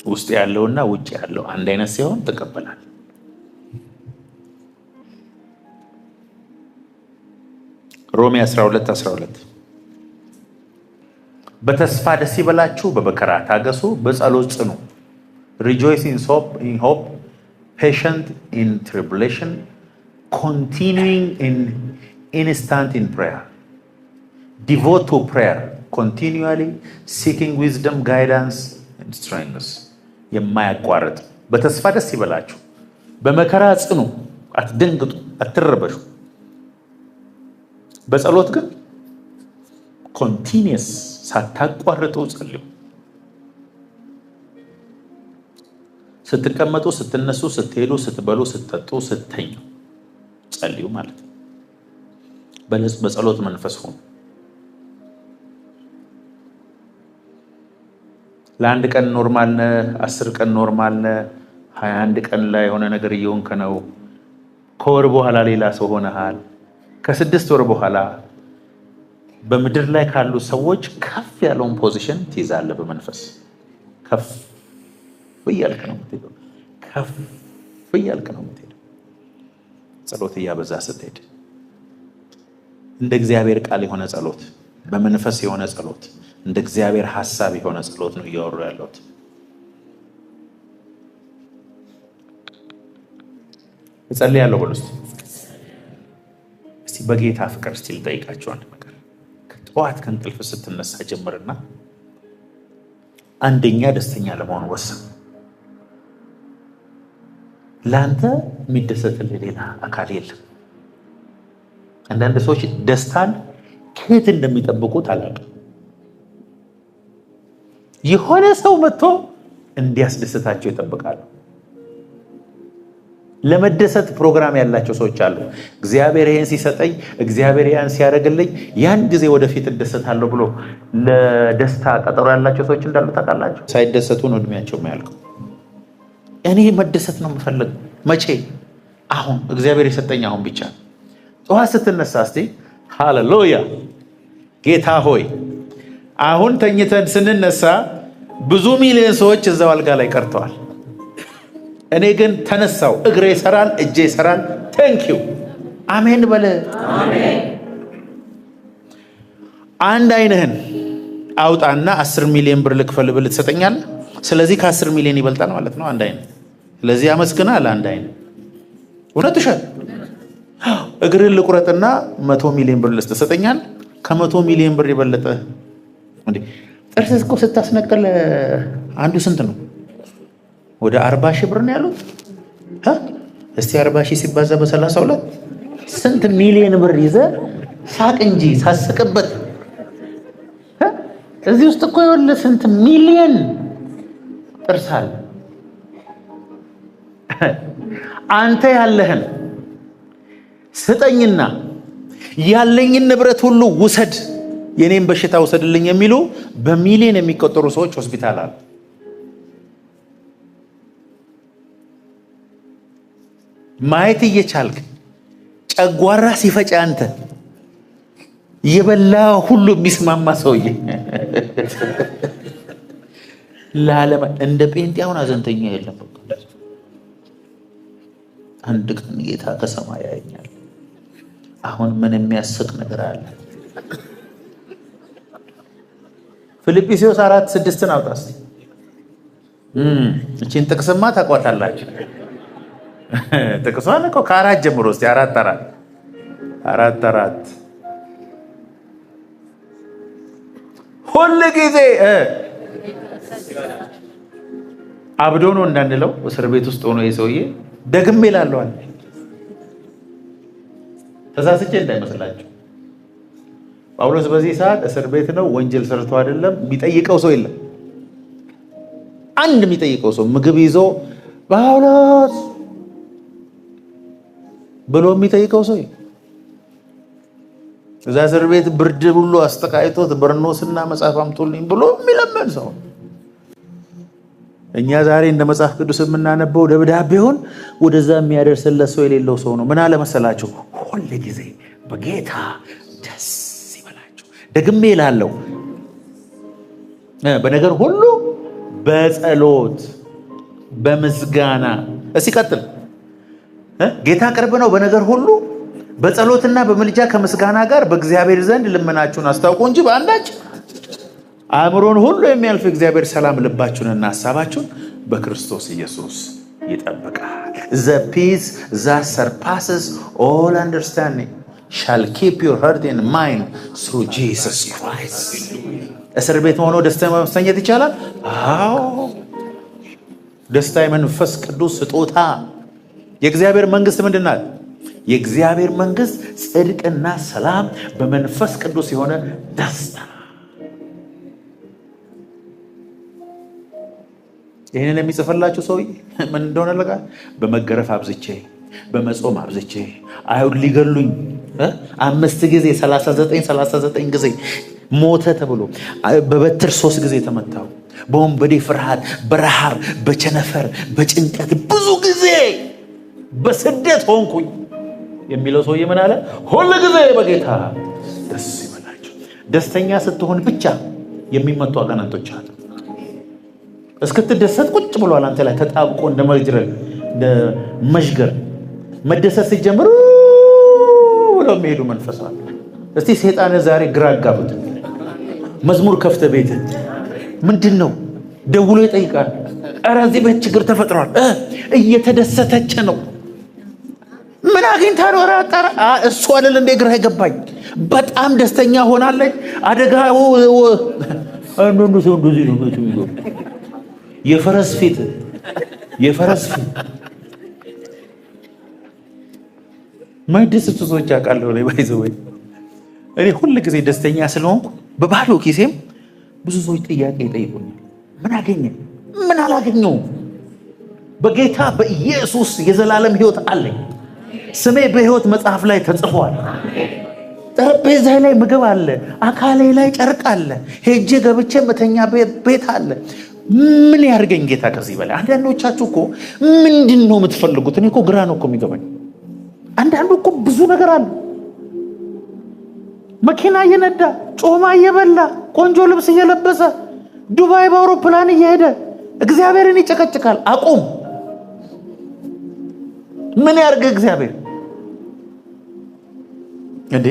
ውስጥ ያለውና ውጭ ያለው አንድ አይነት ሲሆን ተቀበላል። ሮሜ 12:12 በተስፋ ደስ ይበላችሁ፣ በመከራ ታገሱ፣ በጸሎት ጽኑ። rejoice in hope, patient in tribulation, continuing instant in prayer, devote to prayer, continually seeking wisdom, guidance and strength. የማያቋርጥ በተስፋ ደስ ይበላችሁ፣ በመከራ ጽኑ፣ አትደንግጡ፣ አትረበሹ። በጸሎት ግን ኮንቲኒየስ ሳታቋርጡ ጸልዩ። ስትቀመጡ፣ ስትነሱ፣ ስትሄዱ፣ ስትበሉ፣ ስትጠጡ፣ ስተኙ ጸልዩ ማለት ነው። በጸሎት መንፈስ ሁኑ። ለአንድ ቀን ኖርማል ነህ፣ 10 ቀን ኖርማል ነህ፣ 21 ቀን ላይ የሆነ ነገር እየሆንክ ነው። ከወር በኋላ ሌላ ሰው ሆነሃል። ከ6 ወር በኋላ በምድር ላይ ካሉ ሰዎች ከፍ ያለውን ፖዚሽን ትይዛለህ። በመንፈስ ከፍ እያልክ ነው የምትሄደው። ከፍ እያልክ ነው የምትሄደው። ጸሎት እያበዛ ስትሄድ እንደ እግዚአብሔር ቃል የሆነ ጸሎት፣ በመንፈስ የሆነ ጸሎት፣ እንደ እግዚአብሔር ሐሳብ የሆነ ጸሎት ነው እያወሩ ያለሁት። እጸልያለሁ በሉ እስቲ። በጌታ ፍቅር እስቲ ልጠይቃችሁ አንድ ነገር። ጠዋት ከእንቅልፍ ስትነሳ ጀምርና አንደኛ ደስተኛ ለመሆን ወስን። ለአንተ የሚደሰትልህ ሌላ አካል የለም። አንዳንድ ሰዎች ደስታን ከየት እንደሚጠብቁት አላውቅም። የሆነ ሰው መጥቶ እንዲያስደስታቸው ይጠብቃሉ። ለመደሰት ፕሮግራም ያላቸው ሰዎች አሉ። እግዚአብሔር ይሄን ሲሰጠኝ፣ እግዚአብሔር ያን ሲያደርግልኝ ያን ጊዜ ወደፊት እደሰታለሁ ብሎ ለደስታ ቀጠሮ ያላቸው ሰዎች እንዳሉ ታውቃላችሁ። ሳይደሰቱ ነው እድሜያቸው የሚያልቀው። እኔ መደሰት ነው የምፈልግ። መቼ? አሁን እግዚአብሔር የሰጠኝ አሁን ብቻ። ጠዋት ስትነሳ እስቲ ሃሌሉያ ጌታ ሆይ። አሁን ተኝተን ስንነሳ ብዙ ሚሊዮን ሰዎች እዛው አልጋ ላይ ቀርተዋል። እኔ ግን ተነሳው፣ እግሬ ይሰራል፣ እጄ ይሰራል። ቴንኪው አሜን በለ። አሜን። አንድ አይንህን አውጣና 10 ሚሊዮን ብር ልክፈል ብል ትሰጠኛለህ? ስለዚህ ከ10 ሚሊዮን ይበልጣል ማለት ነው አንድ አይን። ስለዚህ አመስግና ለአንድ አይን። እውነት ውሸት? እግርን ልቁረጥና 100 ሚሊዮን ብር ልስጥ ትሰጠኛለህ? ከ100 ሚሊዮን ብር የበለጠ እንዴ? ጥርስ እኮ ስታስነቀል አንዱ ስንት ነው? ወደ 40 ሺህ ብር ነው ያሉት። እስቲ 40 ሺህ ሲባዛ በ32 ስንት ሚሊዮን ብር ይዘ ሳቅ እንጂ ሳስቅበት። እዚህ ውስጥ እኮ የወለ ስንት ሚሊዮን ጥርስ አለ። አንተ ያለህን ስጠኝና ያለኝን ንብረት ሁሉ ውሰድ፣ የኔን በሽታ ውሰድልኝ የሚሉ በሚሊዮን የሚቆጠሩ ሰዎች ሆስፒታል አሉ። ማየት እየቻልክ ጨጓራ ሲፈጭ አንተ የበላ ሁሉ የሚስማማ ሰውዬ ለዓለም እንደ ጴንጤ አሁን አዘንተኛ የለም። አንድ ቀን ጌታ ከሰማይ ያየኛል። አሁን ምን የሚያስቅ ነገር አለ? ፊልጵስዩስ 4:6 አውጣ እስቲ። እቺን ጥቅስማ ታቋታላችሁ። ጥቅሷን እኮ ከ4 ጀምሮ እስቲ 4 ሁል ጊዜ አብዶ ነው እንዳንለው እስር ቤት ውስጥ ሆኖ የሰውዬ ደግሜ እላለሁ አለ። ተሳስቼ እንዳይመስላችሁ። ጳውሎስ በዚህ ሰዓት እስር ቤት ነው፣ ወንጀል ሰርቶ አይደለም። የሚጠይቀው ሰው የለም። አንድ የሚጠይቀው ሰው ምግብ ይዞ ጳውሎስ ብሎ የሚጠይቀው ሰው እዛ እስር ቤት ብርድ ሁሉ አስተቃይቶት በርኖስና መጽሐፍ አምጡልኝ ብሎ የሚለመን ሰው። እኛ ዛሬ እንደ መጽሐፍ ቅዱስ የምናነበው ደብዳቤውን ወደዛ የሚያደርስለት ሰው የሌለው ሰው ነው። ምን አለ መሰላችሁ? ሁል ጊዜ በጌታ ደስ ይበላችሁ። ደግሜ እላለሁ በነገር ሁሉ በጸሎት በምስጋና። እስኪ ቀጥል። ጌታ ቅርብ ነው። በነገር ሁሉ በጸሎትና በምልጃ ከምስጋና ጋር በእግዚአብሔር ዘንድ ልመናችሁን አስታውቁ እንጂ በአንዳች አእምሮን ሁሉ የሚያልፍ እግዚአብሔር ሰላም ልባችሁንና ሐሳባችሁን በክርስቶስ ኢየሱስ ይጠብቃል። The peace that surpasses all understanding shall keep your heart and mind through Jesus Christ. እስር ቤት ሆኖ ደስታ ማግኘት ይቻላል? አዎ። ደስታ የመንፈስ ቅዱስ ስጦታ። የእግዚአብሔር መንግስት ምንድን ናት? የእግዚአብሔር መንግስት ጽድቅና ሰላም በመንፈስ ቅዱስ የሆነ ደስታ። ይህንን የሚጽፈላችሁ ሰውዬ ምን እንደሆነ ለጋ በመገረፍ አብዝቼ በመጾም አብዝቼ አይሁድ ሊገሉኝ 5 ጊዜ 39 ጊዜ ሞተ ተብሎ በበትር 3 ጊዜ ተመታው። በወንበዴ ፍርሃት፣ በረሃብ፣ በቸነፈር፣ በጭንቀት ብዙ ጊዜ በስደት ሆንኩኝ የሚለው ሰውዬ ምን አለ? ሁሉ ጊዜ በጌታ ደስ ይበላችሁ። ደስተኛ ስትሆን ብቻ የሚመጡ አጋንንቶች አሉ። እስክትደሰት ቁጭ ብሏል አንተ ላይ ተጣብቆ እንደ መሽገር። መደሰት ሲጀምሩ ብለው የሚሄዱ መንፈስ አለ። እስቲ ሰይጣን ዛሬ ግራ አጋቡት። መዝሙር ከፍተ ቤት ምንድን ነው ደውሎ ይጠይቃል። ኧረ እዚህ ቤት ችግር ተፈጥሯል። እየተደሰተች ነው። ምን አግኝታ ነው አጣራ? እሱ አይደል እንደ ግራ ይገባኝ። በጣም ደስተኛ ሆናለች። አደጋው አንዱ ሰው እንደዚህ ነው ነው የፈረስ ፊት ማይደስቱ ሰዎች አውቃለሁ ላይ ባይዘው። እኔ ሁሉ ጊዜ ደስተኛ ስለሆንኩ በባዶ ኪሴም ብዙ ሰዎች ጥያቄ ይጠይቁኛል። ምን አገኘ? ምን አላገኘው? በጌታ በኢየሱስ የዘላለም ሕይወት አለኝ። ስሜ በሕይወት መጽሐፍ ላይ ተጽፏል። ጠረጴዛ ላይ ምግብ አለ። አካሌ ላይ ጨርቅ አለ። ሄጄ ገብቼ መተኛ ቤት አለ። ምን ያርገኝ ጌታ ከዚህ በላይ? አንዳንዶቻችሁ እኮ ምንድን ነው የምትፈልጉት? እኔ እኮ ግራ ነው እኮ የሚገባኝ። አንዳንዱ እኮ ብዙ ነገር አለ። መኪና እየነዳ ጮማ እየበላ ቆንጆ ልብስ እየለበሰ ዱባይ በአውሮፕላን እየሄደ እግዚአብሔርን ይጨቀጭቃል። አቁም። ምን ያርግ እግዚአብሔር እንዴ?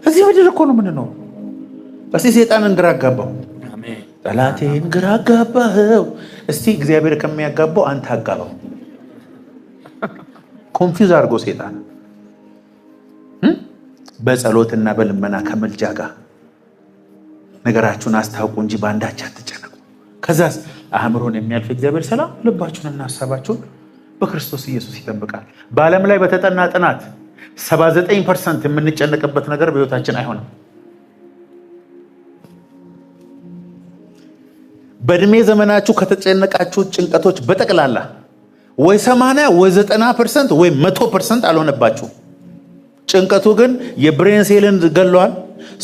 እዚህ ምድር እኮ ነው የምንኖረው። እስቲ ሰይጣንን ግራ አጋባው። ጠላቴን ግራ አጋባኸው። እስቲ እግዚአብሔር ከሚያጋባው አንተ አጋባው። ኮንፊውዝ አድርጎ ሰይጣን በጸሎትና በልመና ከመልጃ ጋር ነገራችሁን አስታውቁ እንጂ በአንዳች አትጨነቁ። ከዛስ አእምሮን የሚያልፍ እግዚአብሔር ሰላም ልባችሁንና ሐሳባችሁን በክርስቶስ ኢየሱስ ይጠብቃል። በዓለም ላይ በተጠና ጥናት 79% የምንጨነቅበት ነገር በሕይወታችን አይሆንም። በእድሜ ዘመናችሁ ከተጨነቃችሁ ጭንቀቶች በጠቅላላ ወይ 80 ወይ 90% ወይ 100% አልሆነባችሁ። ጭንቀቱ ግን የብሬን ሴልን ገሏል፣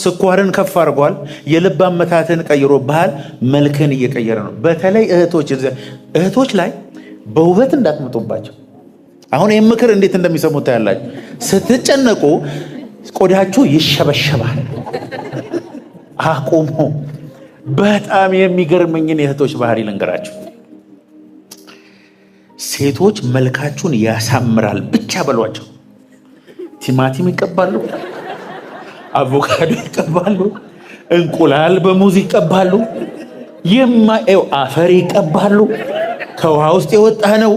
ስኳርን ከፍ አድርጓል፣ የልብ አመታትን ቀይሮብሃል፣ መልክን እየቀየረ ነው። በተለይ እህቶች ላይ በውበት እንዳትመጡባቸው። አሁን ይህ ምክር እንዴት እንደሚሰሙት ታያላችሁ። ስትጨነቁ ቆዳችሁ ይሸበሸባል። አቁሙ። በጣም የሚገርመኝን የእህቶች ባህሪ ልንገራችሁ። ሴቶች መልካችሁን ያሳምራል ብቻ በሏቸው። ቲማቲም ይቀባሉ፣ አቮካዶ ይቀባሉ፣ እንቁላል በሙዝ ይቀባሉ፣ የማየው አፈር ይቀባሉ። ከውሃ ውስጥ የወጣ ነው።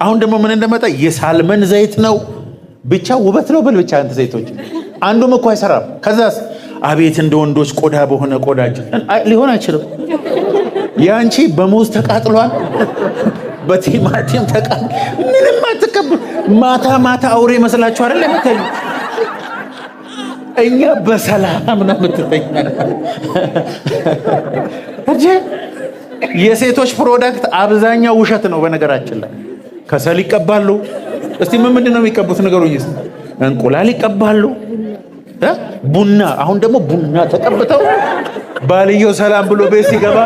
አሁን ደግሞ ምን እንደመጣ የሳልመን ዘይት ነው። ብቻ ውበት ነው ብል ብቻ አንተ ዘይቶች አንዱም እኮ አይሰራም። ከዛስ አቤት እንደ ወንዶች ቆዳ በሆነ ቆዳቸው ሊሆን አይችልም። ያንቺ በሙዝ ተቃጥሏል፣ በቲማቲም ተቃጥሏል። ምንም አትቀበሉ። ማታ ማታ አውሬ መስላችሁ አይደል የምትተኙ? እኛ በሰላም ነው የምትተኛ። የሴቶች ፕሮዳክት አብዛኛው ውሸት ነው። በነገራችን ላይ ከሰል ይቀባሉ። እስቲ ምንድን ነው የሚቀቡት ንገሩኝ። እንቁላል ይቀባሉ፣ ቡና። አሁን ደግሞ ቡና ተቀብተው ባልየው ሰላም ብሎ ቤት ሲገባ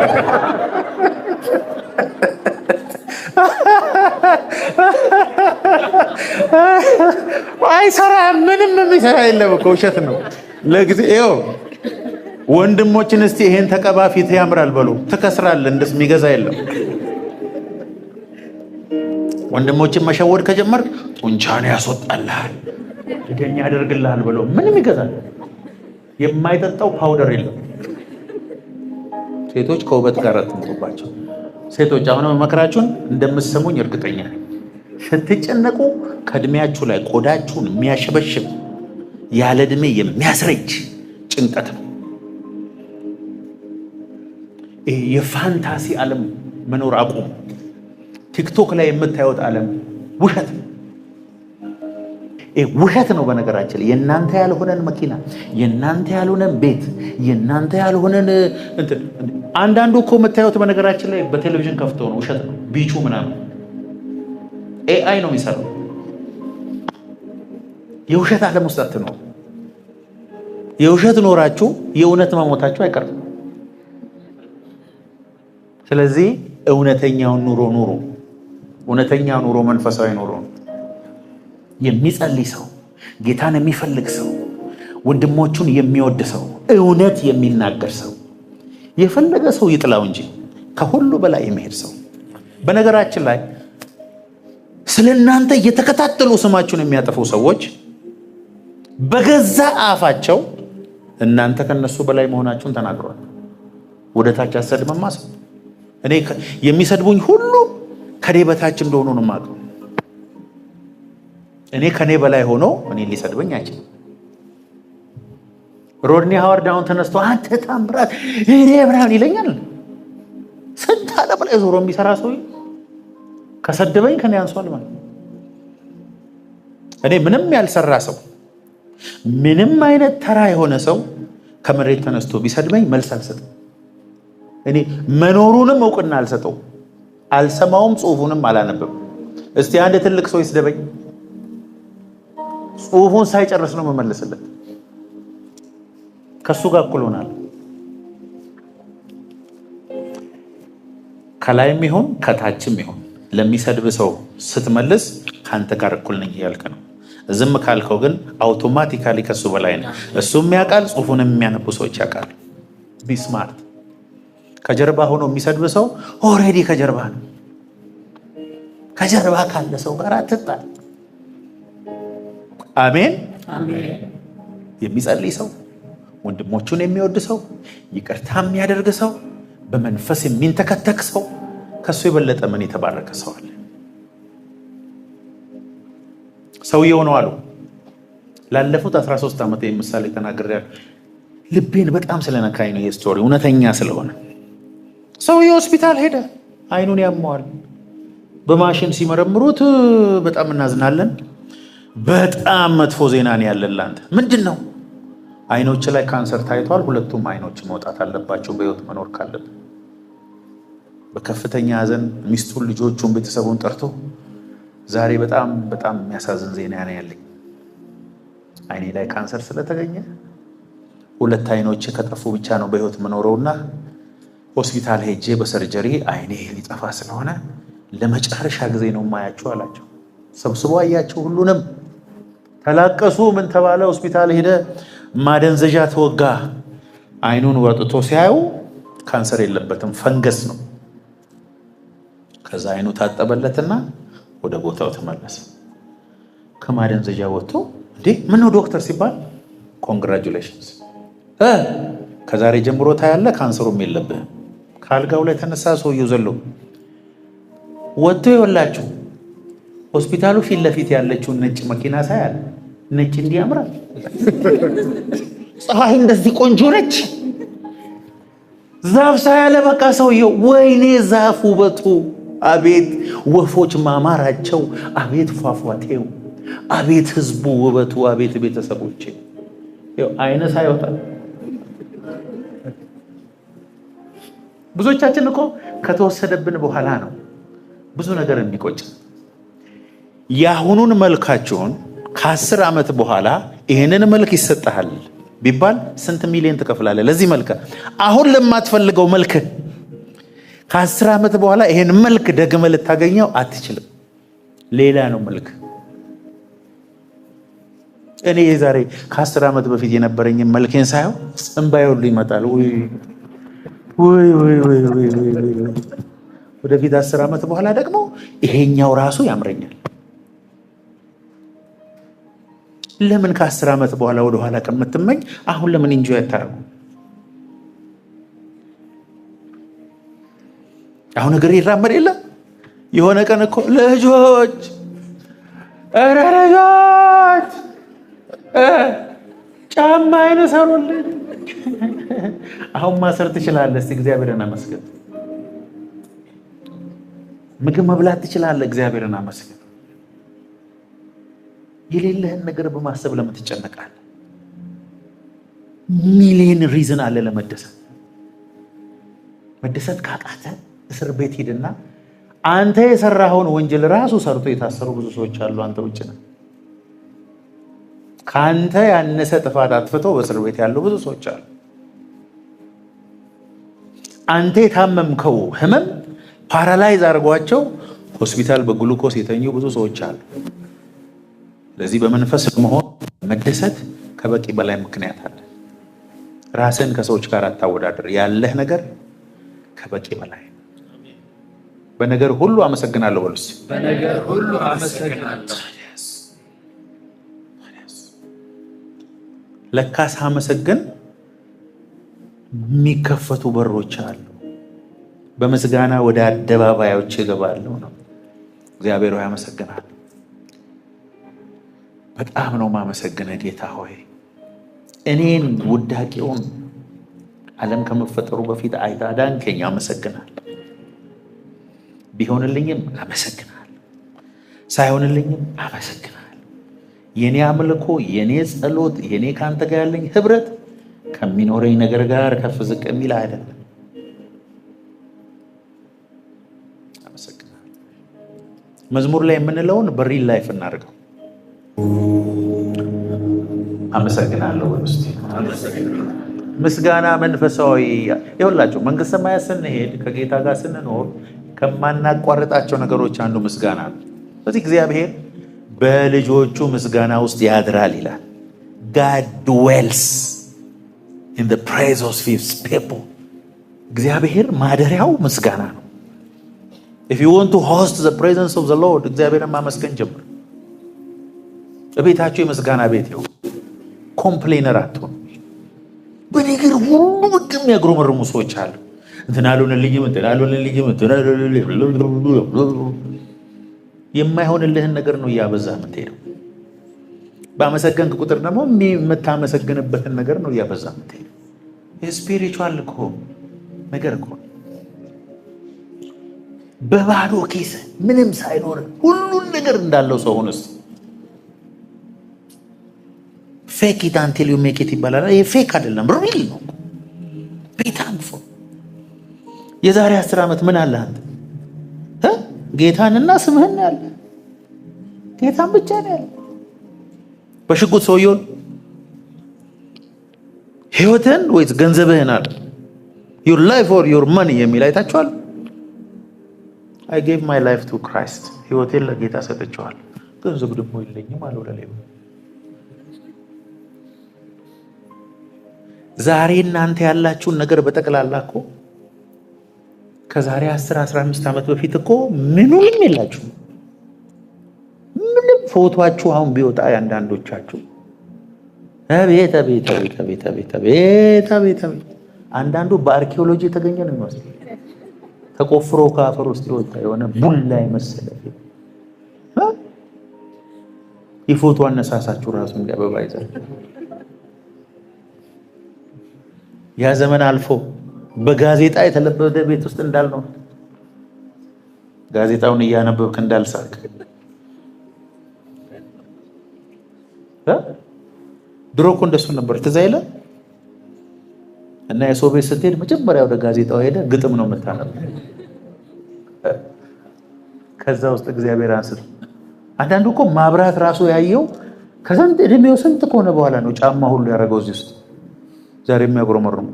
አይሰራም። ምንም የሚሰራ የለም እኮ ውሸት ነው። ለጊዜ ይኸው ወንድሞችን እስቲ ይሄን ተቀባ ፊት ያምራል በሉ፣ ትከስራለህ። እንደስ የሚገዛ የለም። ወንድሞችን መሸወድ ከጀመርክ ጡንቻን ያስወጣልሃል፣ ደገኛ ያደርግልሃል ብሎ ምንም ይገዛል። የማይጠጣው ፓውደር የለም። ሴቶች ከውበት ጋር አትምጡባቸው። ሴቶች አሁን መከራችሁን እንደምትሰሙኝ እርግጠኛ ነኝ። ስትጨነቁ ከእድሜያችሁ ላይ ቆዳችሁን የሚያሸበሽብ ያለ እድሜ የሚያስረጅ ጭንቀት ነው። የፋንታሲ ዓለም መኖር አቁሙ። ቲክቶክ ላይ የምታዩት ዓለም ውሸት ነው። ውሸት ነው። በነገራችን ላይ የእናንተ ያልሆነን መኪና፣ የእናንተ ያልሆነን ቤት፣ የእናንተ ያልሆነን እንትን አንዳንዱ እኮ የምታዩት በነገራችን ላይ በቴሌቪዥን ከፍቶ ነው። ውሸት ነው። ቢቹ ምናምን ኤአይ ነው የሚሰራው። የውሸት ዓለም ውስጥ አትኖሩ። የውሸት ኖራችሁ የእውነት መሞታችሁ አይቀርም። ስለዚህ እውነተኛውን ኑሮ ኑሩ። እውነተኛ ኑሮ መንፈሳዊ ኑሮ ነው። የሚጸልይ ሰው፣ ጌታን የሚፈልግ ሰው፣ ወንድሞቹን የሚወድ ሰው፣ እውነት የሚናገር ሰው፣ የፈለገ ሰው ይጥላው እንጂ ከሁሉ በላይ የሚሄድ ሰው። በነገራችን ላይ ስለ እናንተ እየተከታተሉ ስማችሁን የሚያጠፉ ሰዎች በገዛ አፋቸው እናንተ ከነሱ በላይ መሆናችሁን ተናግረዋል። ወደ ታች አሰድመማ ሰው እኔ የሚሰድቡኝ ሁሉ ከኔ በታች እንደሆኑ ነው የማውቀው። እኔ ከኔ በላይ ሆኖ እኔ ሊሰድበኝ አይችልም። ሮድኒ ሃዋርድ አሁን ተነስቶ አንተ ታምራት እኔ ብርሃን ይለኛል። ስንት ዓለም ላይ ዞሮ የሚሰራ ሰው ከሰደበኝ ከኔ አንሷል ማለት። እኔ ምንም ያልሰራ ሰው ምንም አይነት ተራ የሆነ ሰው ከመሬት ተነስቶ ቢሰድበኝ መልስ አልሰጥም። እኔ መኖሩንም እውቅና አልሰጠው፣ አልሰማውም፣ ጽሁፉንም አላነብም። እስቲ አንድ ትልቅ ሰው ይስደበኝ፣ ጽሁፉን ሳይጨርስ ነው መመለስለት። ከሱ ጋር እኩል ሆናል። ከላይም ይሁን ከታችም ይሁን ለሚሰድብ ሰው ስትመልስ ካንተ ጋር እኩል ነኝ እያልክ ነው። ዝም ካልከው ግን አውቶማቲካሊ ከሱ በላይ ነው። እሱም ያውቃል፣ ጽሁፉንም የሚያነቡ ሰዎች ያውቃሉ። ቢስማርት። ከጀርባ ሆኖ የሚሰድብ ሰው ኦልሬዲ ከጀርባ ነው። ከጀርባ ካለ ሰው ጋር አትጣል። አሜን። የሚጸልይ ሰው፣ ወንድሞቹን የሚወድ ሰው፣ ይቅርታ የሚያደርግ ሰው፣ በመንፈስ የሚንተከተክ ሰው ከሱ የበለጠ ምን የተባረከ ሰው አለ? ሰውየው ነው አሉ። ላለፉት 13 ዓመት ምሳሌ ተናግሬያለሁ። ልቤን በጣም ስለነካኝ ነው የስቶሪ እውነተኛ ስለሆነ። ሰውየው ሆስፒታል ሄደ። አይኑን ያመዋል። በማሽን ሲመረምሩት በጣም እናዝናለን። በጣም መጥፎ ዜና ነው ያለን ላንተ። ምንድነው? አይኖች ላይ ካንሰር ታይቷል። ሁለቱም አይኖች መውጣት አለባቸው በህይወት መኖር ካለብን። በከፍተኛ ሐዘን ሚስቱን፣ ልጆቹን፣ ቤተሰቡን ጠርቶ ዛሬ በጣም በጣም የሚያሳዝን ዜና ነው ያለኝ። አይኔ ላይ ካንሰር ስለተገኘ ሁለት አይኖች ከጠፉ ብቻ ነው በህይወት መኖረውና ሆስፒታል ሄጄ በሰርጀሪ አይኔ ሊጠፋ ስለሆነ ለመጨረሻ ጊዜ ነው ማያቸው አላቸው። ሰብስቦ አያቸው። ሁሉንም ተላቀሱ። ምን ተባለ? ሆስፒታል ሄደ። ማደንዘዣ ተወጋ። አይኑን ወጥቶ ሲያዩ ካንሰር የለበትም፣ ፈንገስ ነው። ከዛ አይኑ ታጠበለትና ወደ ቦታው ተመለሰ። ከማደንዘዣ ወጥቶ እንዴ ምን ነው ዶክተር ሲባል ኮንግራቹሌሽንስ ከዛሬ ጀምሮ ታያለ፣ ካንሰሩም የለብህም። ካልጋው ላይ ተነሳ ሰውየው ዘሎ ወጥቶ ይወላችሁ ሆስፒታሉ ፊት ለፊት ያለችውን ነጭ መኪና ሳያል ነጭ እንዲህ ያምራል። ፀሐይ እንደዚህ ቆንጆ ነች። ዛፍ ሳያለ በቃ ሰውየው ወይኔ ዛፍ ውበቱ፣ አቤት ወፎች ማማራቸው፣ አቤት ፏፏቴው፣ አቤት ህዝቡ ውበቱ፣ አቤት ቤተሰቦቼ። አይነ ሳይወጣል። ብዙዎቻችን እኮ ከተወሰደብን በኋላ ነው ብዙ ነገር የሚቆጭ። የአሁኑን መልካችሁን ከ10 ዓመት በኋላ ይሄንን መልክ ይሰጣል ቢባል ስንት ሚሊዮን ትከፍላለህ ለዚህ መልክ? አሁን ለማትፈልገው መልክ ከ10 ዓመት በኋላ ይሄን መልክ ደግመህ ልታገኘው አትችልም። ሌላ ነው መልክ። እኔ የዛሬ ከ10 ዓመት በፊት የነበረኝን መልኬን ሳየው እንባዬ ሁሉ ይመጣል። ወይ ወደፊት 10 ዓመት በኋላ ደግሞ ይሄኛው ራሱ ያምረኛል። ለምን ከ10 ዓመት በኋላ ወደ ኋላ ከምትመኝ አሁን ለምን ኢንጆይ አታረጉ? አሁን እግር ይራመድ የለ የሆነ ቀን እኮ ልጆች ልጆች ጫማ አይነሰሩልኝ። አሁን ማሰር ትችላለህ። እስቲ እግዚአብሔርን አመስግን። ምግብ መብላት ትችላለህ። እግዚአብሔርን አመስግን። የሌለህን ነገር በማሰብ ለምን ትጨነቃለህ? ሚሊዮን ሪዝን አለ ለመደሰት። መደሰት ካቃተ እስር ቤት ሂድና አንተ የሰራኸውን ወንጀል ራሱ ሰርቶ የታሰሩ ብዙ ሰዎች አሉ። አንተ ውጭ ነህ። ካንተ ያነሰ ጥፋት አጥፍቶ በእስር ቤት ያሉ ብዙ ሰዎች አሉ። አንተ የታመምከው ህመም ፓራላይዝ አድርጓቸው ሆስፒታል በግሉኮስ የተኙ ብዙ ሰዎች አሉ። ለዚህ በመንፈስ መሆን መደሰት ከበቂ በላይ ምክንያት አለ። ራስን ከሰዎች ጋር አታወዳደር። ያለህ ነገር ከበቂ በላይ። በነገር ሁሉ አመሰግናለሁ በሉስ። በነገር ሁሉ አመሰግናለሁ። ለካስ አመሰግን የሚከፈቱ በሮች አሉ። በምስጋና ወደ አደባባዮች እገባለሁ ነው። እግዚአብሔር ሆይ አመሰግናለሁ። በጣም ነው ማመሰግነህ ጌታ ሆይ እኔን ውዳቂውን ዓለም ከመፈጠሩ በፊት አይታ ዳንከኝ። አመሰግናለሁ። ቢሆንልኝም አመሰግናለሁ፣ ሳይሆንልኝም አመሰግናለሁ። የኔ አምልኮ፣ የኔ ጸሎት፣ የኔ ካንተ ጋር ያለኝ ህብረት ከሚኖረኝ ነገር ጋር ከፍ ዝቅ የሚል አይደለም። አመሰግናለሁ። መዝሙር ላይ የምንለውን በሪል ላይፍ እናድርገው። አመሰግናለሁ ውስጥ ምስጋና መንፈሳዊ ይኸውላችሁ፣ መንግስተ ሰማያት ስንሄድ ከጌታ ጋር ስንኖር ከማናቋርጣቸው ነገሮች አንዱ ምስጋና ነው። ስለዚህ እግዚአብሔር በልጆቹ ምስጋና ውስጥ ያድራል ይላል። God dwells in the praise of his people። እግዚአብሔር ማደሪያው ምስጋና ነው። if you want to host the presence of the Lord እግዚአብሔርን ማመስገን ጀምር። በቤታችሁ የምስጋና ቤት ይሁን። ኮምፕሌነር አትሁን። በነገር ሁሉ በግም የሚያጉረመርሙ ሰዎች አሉ። እንትን አልሆነልኝም፣ እንትን አልሆነልኝም፣ የማይሆንልህን ነገር ነው እያበዛህ የምትሄደው። ባመሰገንክ ቁጥር ደግሞ የምታመሰግንበትን ነገር ነው እያበዛህ የምትሄደው። የስፒሪቹዋል እኮ ነገር እኮ በባዶ ኪስ ምንም ሳይኖር ሁሉን ነገር እንዳለው ሰው ሆነስ ፌክ ኢት አንቲል ዩ ሜክ ኢት ይባላል። ይሄ ፌክ አይደለም፣ ሪል ነው። ቢ ታንክፉል። የዛሬ 10 ዓመት ምን አለ አንተ? ጌታንና ስምህን ያለ ጌታን ብቻ ነው ያለ። በሽጉጥ ሰውየውን ህይወትን ወይስ ገንዘብህን አለ your life or your money የሚል አይታችኋል። I gave my life to Christ። ህይወቴን ለጌታ ሰጥቼዋለሁ፣ ገንዘብ ደግሞ የለኝም አለ ወደ ላይ። ዛሬ እናንተ ያላችሁን ነገር በጠቅላላ እኮ ከዛሬ 10-15 ዓመት በፊት እኮ ምንም የላችሁ። ምንም ፎቶአችሁ አሁን ቢወጣ ያንዳንዶቻችሁ አቤት አቤት አቤት አቤት አቤት አቤት አቤት አቤት። አንዳንዱ በአርኪኦሎጂ የተገኘ ነው የሚመስለው። ተቆፍሮ ከአፈር ውስጥ ይወጣ የሆነ ቡላ የመሰለ የፎቶ አነሳሳችሁ ራሱ እንዲያበባ ይዘል። ያ ዘመን አልፎ በጋዜጣ የተለበደ ቤት ውስጥ እንዳልነው ጋዜጣውን እያነበብክ እንዳልሳቅ ድሮ እኮ እንደሱ ነበር። ትዝ አይልም? እና የሰው ቤት ስትሄድ መጀመሪያ ወደ ጋዜጣው ሄደ ግጥም ነው የምታነበው። ከዛ ውስጥ እግዚአብሔር አንስቶ አንዳንዱ እኮ ማብራት ራሱ ያየው ከስንት እድሜው ስንት ከሆነ በኋላ ነው ጫማ ሁሉ ያደረገው እዚህ ውስጥ። ዛሬ የሚያጉረመርሙ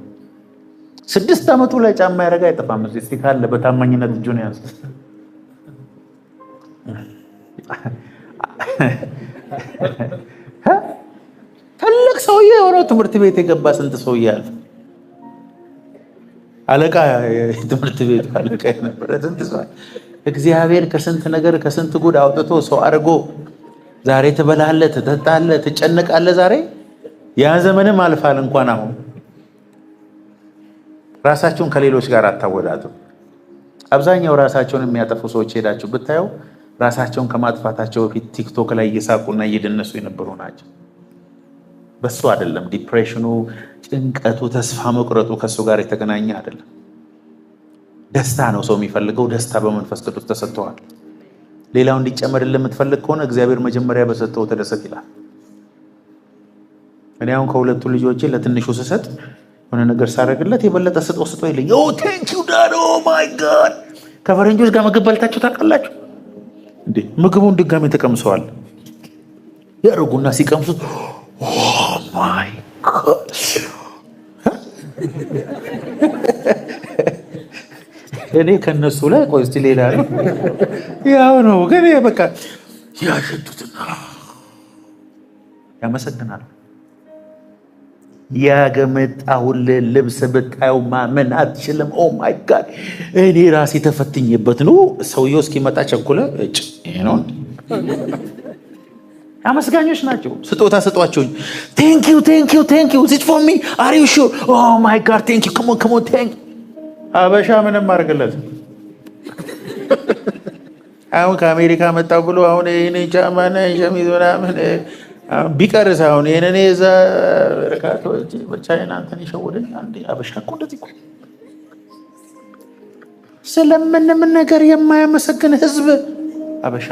6 ዓመቱ ላይ ጫማ ያደረገ አይጠፋም። እዚህ ካለ በታማኝነት እጁን ያንስ። ትልቅ ሰውዬ የሆነው ትምህርት ቤት የገባ ስንት ሰውዬ አለ። አለቃ ትምህርት ቤት አለቃ የነበረ ስንት ሰው። እግዚአብሔር ከስንት ነገር ከስንት ጉድ አውጥቶ ሰው አድርጎ ዛሬ ትበላለህ፣ ትጠጣለህ፣ ትጨነቃለህ። ዛሬ ያ ዘመንም አልፋል። እንኳን አሁን ራሳቸውን ከሌሎች ጋር አታወዳዱ። አብዛኛው ራሳቸውን የሚያጠፉ ሰዎች ሄዳችሁ ብታዩ ራሳቸውን ከማጥፋታቸው በፊት ቲክቶክ ላይ እየሳቁና እየደነሱ የነበሩ ናቸው። በሱ አይደለም ዲፕሬሽኑ፣ ጭንቀቱ፣ ተስፋ መቁረጡ ከሱ ጋር የተገናኘ አይደለም። ደስታ ነው ሰው የሚፈልገው። ደስታ በመንፈስ ቅዱስ ተሰጥቷል። ሌላው እንዲጨመርልህ የምትፈልግ ከሆነ እግዚአብሔር መጀመሪያ በሰጠው ተደሰት ይላል። እኔ አሁን ከሁለቱ ልጆቼ ለትንሹ ስሰጥ ሆነ ነገር ሳረግለት የበለጠ ስጦ ይለኝ። ኦ ቴንክ ዩ ዳድ፣ ኦ ማይ ጋድ። ከፈረንጆች ጋር ምግብ በልታችሁ ታውቃላችሁ እንዴ? ምግቡን ድጋሚ ተቀምሰዋል ያርጉና ሲቀምሱት ኦ ማይ ጋድ። እኔ ከነሱ ላይ ቆይ እስቲ ሌላ ነው ያው ነው ግን በቃ ያሸቱትና ያመሰግናል። ያገመጣሁልህ ልብስ ብታየው ማመን አትችልም። ኦ ማይ ጋድ። እኔ ራሴ ተፈትኜበት ነው። ሰውየው እስኪመጣ ቸኩለ እጭ ይሄ ነው። አመስጋኞች ናቸው። ስጦታ ሰጧቸው። ቴንክ ዩ ቴንክ ዩ ቴንክ ዩ ኢትስ ፎር ሚ አር ዩ ሹር ኦ ማይ ጋድ ቴንክ ዩ ካም ኦን ቴንክ። አበሻ ምንም አድርግለት። አሁን ከአሜሪካ መጣው ብሎ አሁን ይሄን ጫማና ሸሚዝ ምናምን ቢቀርስ አሁን የኔ እዛ ረካቶ ብቻዬን አንተን ይሸውደኝ አንዴ አበሻ እኮ እንደዚህ እኮ ስለምንም ነገር የማያመሰግን ህዝብ አበሻ።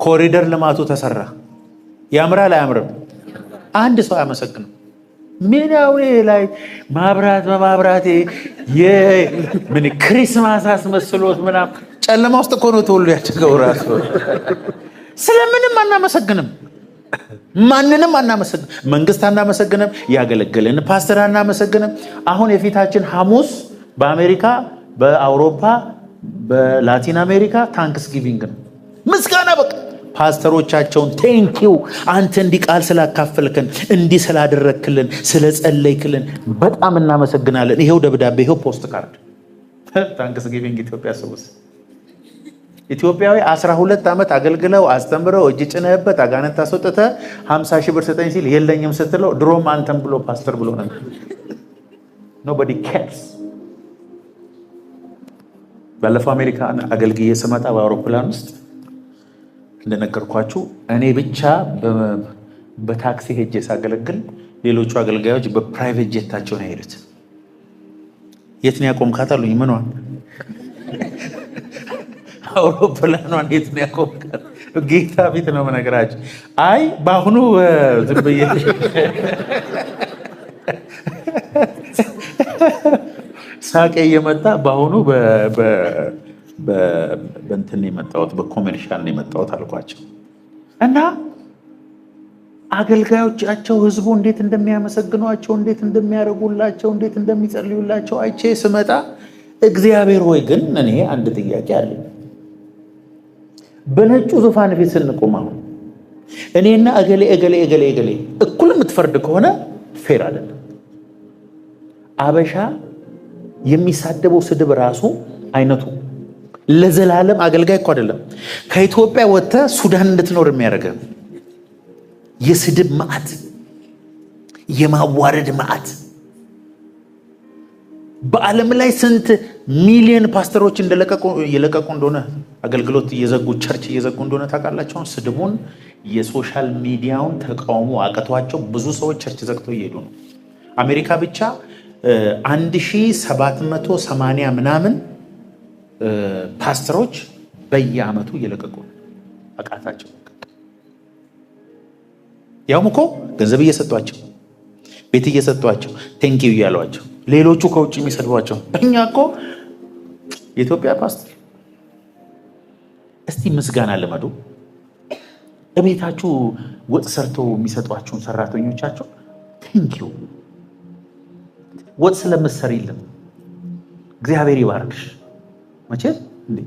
ኮሪደር ልማቱ ተሰራ፣ ያምራል አያምርም? አንድ ሰው አያመሰግንም። ሚናው ላይ ማብራት በማብራቴ ምን ክሪስማስ አስመስሎት ምናምን ጨለማ ውስጥ እኮ ነው ተወልዶ ያደገው ራሱ። ስለምንም አናመሰግንም፣ ማንንም አናመሰግንም፣ መንግስት አናመሰግንም፣ ያገለገለን ፓስተር አናመሰግንም። አሁን የፊታችን ሐሙስ በአሜሪካ፣ በአውሮፓ፣ በላቲን አሜሪካ ታንክስ ጊቪንግ ነው። ምስጋና በቃ ፓስተሮቻቸውን ቴንኪው አንተ እንዲህ ቃል ስላካፈልከን እንዲህ ስላደረክልን ስለጸለይክልን በጣም እናመሰግናለን። ይሄው ደብዳቤ፣ ይሄው ፖስት ካርድ ታንክስ ጊቪንግ ኢትዮጵያ ሰውስ ኢትዮጵያዊ 12 ዓመት አገልግለው አስተምረው እጅ ጭነህበት አጋንንት አስወጥተህ 50 ሺህ ብር ስጠኝ ሲል የለኝም ስትለው ድሮም አንተም ብሎ ፓስተር ብሎ ነበር። ኖባዲ ኬርስ። ባለፈው አሜሪካ አገልግዬ ስመጣ በአውሮፕላን ውስጥ እንደነገርኳችሁ እኔ ብቻ በታክሲ ሄጄ ሳገለግል ሌሎቹ አገልጋዮች በፕራይቬት ጄታቸው ነው የሄዱት። የት ነው ያቆምካት አሉኝ። ምኗን? አውሮፕላኗን የት ነው ያቆምካት? ጌታ ቤት ነው መነገራችሁ። አይ በአሁኑ ዝም ብዬ ሳቄ እየመጣ በአሁኑ በእንትን የመጣሁት በኮሜርሻል ነው የመጣሁት አልኳቸው። እና አገልጋዮቻቸው ህዝቡ እንዴት እንደሚያመሰግኗቸው፣ እንዴት እንደሚያደርጉላቸው፣ እንዴት እንደሚጸልዩላቸው አይቼ ስመጣ እግዚአብሔር ሆይ ግን እኔ አንድ ጥያቄ አለኝ። በነጩ ዙፋን ፊት ስንቆም አሁን እኔና እገሌ እገሌ እገሌ እገሌ እኩል የምትፈርድ ከሆነ ፌር አይደለም። አበሻ የሚሳደበው ስድብ ራሱ አይነቱ ለዘላለም አገልጋይ እኮ አይደለም። ከኢትዮጵያ ወጥተህ ሱዳን እንድትኖር የሚያደርገ የስድብ መዓት፣ የማዋረድ መዓት። በዓለም ላይ ስንት ሚሊዮን ፓስተሮች እየለቀቁ እንደሆነ አገልግሎት እየዘጉ ቸርች እየዘጉ እንደሆነ ታውቃላችሁ። ስድቡን የሶሻል ሚዲያውን ተቃውሞ አቅቷቸው ብዙ ሰዎች ቸርች ዘግተው እየሄዱ ነው። አሜሪካ ብቻ 1780 ምናምን ፓስተሮች በየአመቱ እየለቀቁ አቃታቸው። ያውም እኮ ገንዘብ እየሰጧቸው ቤት እየሰጧቸው ቴንኪው እያሏቸው ሌሎቹ ከውጭ የሚሰድቧቸው። እኛ እኮ የኢትዮጵያ ፓስተር እስቲ ምስጋና ልመዱ። እቤታችሁ ወጥ ሰርተው የሚሰጧቸውን ሰራተኞቻቸው ቴንኪው ወጥ ስለምትሰሪልን እግዚአብሔር ይባርክሽ። መቼ እንዴ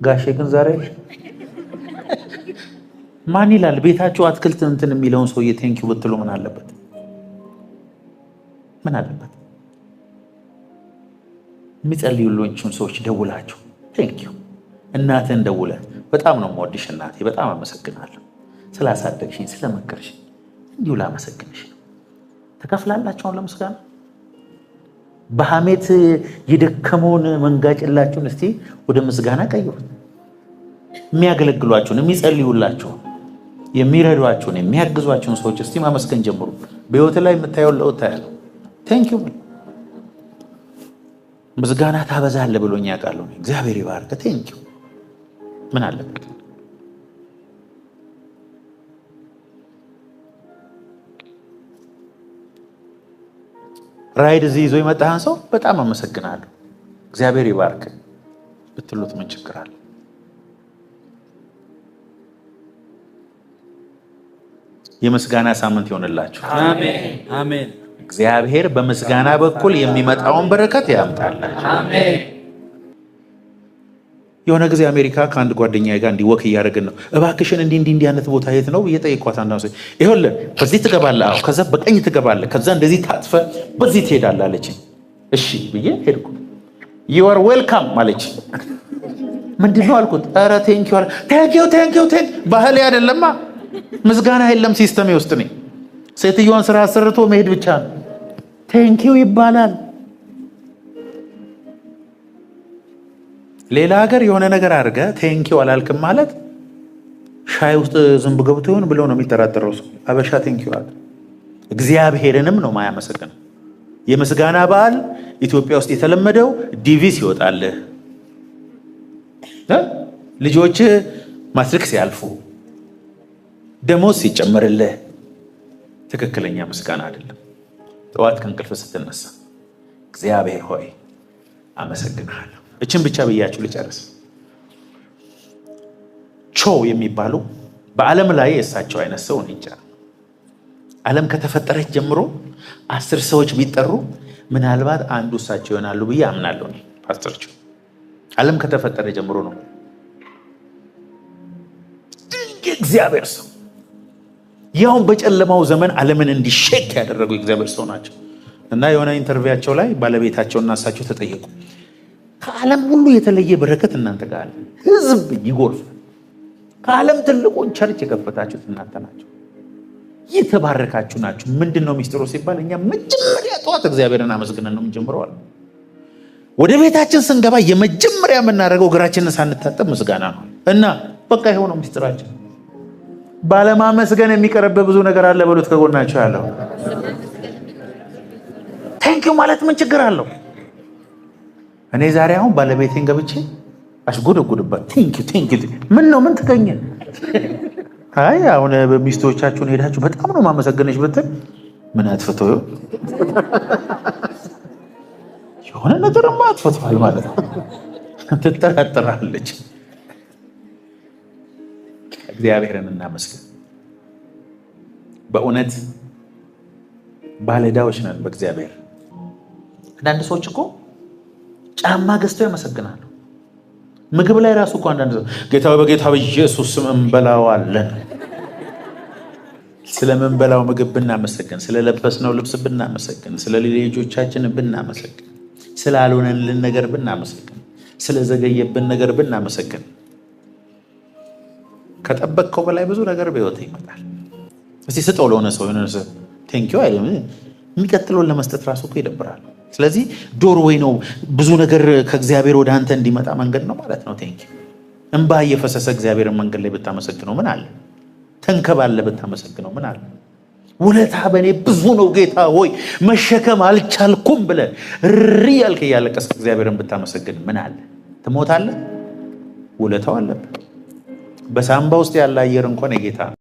ጋሼ ግን ዛሬ ማን ይላል ቤታችሁ አትክልት እንትን የሚለውን ሰውዬ ቴንኪው ብትሉ ምን አለበት? ምን አለበት? የሚጸልዩልዎችን ሰዎች ደውላችሁ ቴንኪው እናትህን ደውለህ በጣም ነው የምወድሽ እናቴ፣ በጣም አመሰግናለሁ ስላሳደግሽኝ ስለመከርሽኝ እንዲሁ ላመሰግንሽ ነው። ትከፍላላችሁን ለምስጋና? በሐሜት የደከመውን መንጋጭላችሁን እስቲ ወደ ምስጋና ቀይሩት። የሚያገለግሏችሁን፣ የሚጸልዩላችሁን፣ የሚረዷችሁን፣ የሚያግዟችሁን ሰዎች እስቲ ማመስገን ጀምሩ። በህይወት ላይ የምታየው ለውጥ ታያለህ። ቴንኪው ምስጋና ታበዛለህ ብሎኝ ያውቃለሁ። እግዚአብሔር ይባርክ ቴንኪው ምን አለበት? ራይድ እዚህ ይዞ የመጣህን ሰው በጣም አመሰግናለሁ እግዚአብሔር ይባርክ ብትሉት ምን ችግር አለ? የምስጋና ሳምንት ይሆንላችሁ። አሜን አሜን። እግዚአብሔር በምስጋና በኩል የሚመጣውን በረከት ያምጣላችሁ። አሜን። የሆነ ጊዜ አሜሪካ ከአንድ ጓደኛዬ ጋር እንዲወክ እያደረግን ነው። እባክሽን እንዲህ አይነት ቦታ የት ነው ብዬ ጠይኳት። አንዳንዱ ሰው ይኸውልህ በዚህ ትገባለህ፣ አዎ፣ ከዛ በቀኝ ትገባለህ፣ ከዛ እንደዚህ ታጥፈ በዚህ ትሄዳለህ አለችኝ። እሺ ብዬ ሄድኩ። you are welcome አለች። ምንድነው አልኩት። ኧረ ቴንኪው አለ። ቴንኪው ባህል አይደለማ፣ ምስጋና የለም ሲስተም ውስጥ ነኝ። ሴትዮዋን ስራ አሰርቶ መሄድ ብቻ ነው። ቴንኪው ይባላል። ሌላ ሀገር የሆነ ነገር አድርገህ ቴንኪው አላልክም ማለት ሻይ ውስጥ ዝንብ ገብቶ ይሆን ብለው ነው የሚጠራጠረው ሰው። አበሻ ቴንኪው አለ። እግዚአብሔርንም ነው ማያመሰግነው። የምስጋና በዓል ኢትዮጵያ ውስጥ የተለመደው ዲቪ ሲወጣልህ፣ ልጆች ማትሪክ ሲያልፉ፣ ደሞዝ ሲጨመርልህ ትክክለኛ ምስጋና አይደለም። ጠዋት ከእንቅልፍ ስትነሳ እግዚአብሔር ሆይ አመሰግንሃለሁ። እችን ብቻ ብያችሁ ልጨርስ። ቾው የሚባሉ በዓለም ላይ የእሳቸው አይነት ሰው እንጃ። ዓለም ከተፈጠረች ጀምሮ 10 ሰዎች ቢጠሩ ምናልባት አንዱ እሳቸው ይሆናሉ ብዬ አምናለሁ። ፓስተር ቾው ዓለም ከተፈጠረ ጀምሮ ነው ድንቅ እግዚአብሔር ሰው፣ ያውን በጨለማው ዘመን ዓለምን እንዲሸክ ያደረጉ እግዚአብሔር ሰው ናቸው። እና የሆነ ኢንተርቪያቸው ላይ ባለቤታቸውና እሳቸው ተጠየቁ። ከዓለም ሁሉ የተለየ በረከት እናንተ ጋር አለ። ህዝብ ይጎርፋል። ከዓለም ትልቁን ቸርች የከፈታችሁት እናንተ ናቸው። የተባረካችሁ ናችሁ። ምንድን ነው ሚስጥሩ ሲባል እኛ መጀመሪያ ጠዋት እግዚአብሔርን አመስግነን ነው የምንጀምረው አለ። ወደ ቤታችን ስንገባ የመጀመሪያ የምናደርገው እግራችንን ሳንታጠብ ምስጋና ነው። እና በቃ ይኸው ነው ሚስጥራችን። ባለማመስገን የሚቀርብ ብዙ ነገር አለ በሉት ከጎናቸው ያለው። ቴንኪው ማለት ምን ችግር አለው? እኔ ዛሬ አሁን ባለቤቴን ገብቼ አሽጎደጎድባት ቴንኪው ምን ነው ምን ተገኘ? አይ አሁን በሚስቶቻችሁን ሄዳችሁ በጣም ነው ማመሰገነሽ ብትል ምን አጥፍቶ የሆነ ነገርማ አጥፍቷል ማለት ነው። ትጠራጠራለች። እግዚአብሔርን እናመስግን። በእውነት ባለዕዳዎች ነን በእግዚአብሔር። አንዳንድ ሰዎች እኮ ጫማ ገዝተው ያመሰግናሉ። ምግብ ላይ ራሱ እኮ አንዳንድ ሰው ጌታ በጌታ በኢየሱስ ስም እንበላዋለን። ስለምንበላው ምግብ ብናመሰግን፣ ስለለበስነው ልብስ ብናመሰግን፣ ስለ ልጆቻችን ብናመሰግን፣ ስላልሆነልን ነገር ብናመሰግን፣ ስለዘገየብን ነገር ብናመሰግን፣ ከጠበቅከው በላይ ብዙ ነገር በሕይወት ይመጣል። እስቲ ስጠው ለሆነ ሰው የሆነ ሰው ቴንኪው አይልም። የሚቀጥለውን ለመስጠት ራሱ እኮ ይደብራል። ስለዚህ ዶርዌይ ነው ብዙ ነገር ከእግዚአብሔር ወደ አንተ እንዲመጣ መንገድ ነው ማለት ነው። ቴንኪው እንባ እየፈሰሰ እግዚአብሔርን መንገድ ላይ ብታመሰግነው ምን አለ? ተንከባለ ብታመሰግነው ምን አለ? ውለታ በእኔ ብዙ ነው ጌታ ሆይ መሸከም አልቻልኩም ብለህ እሪ ያልክ እያለቀስክ እግዚአብሔርን ብታመሰግን ምን አለ? ትሞታለህ። ውለታው አለብህ። በሳምባ ውስጥ ያለ አየር እንኳን የጌታ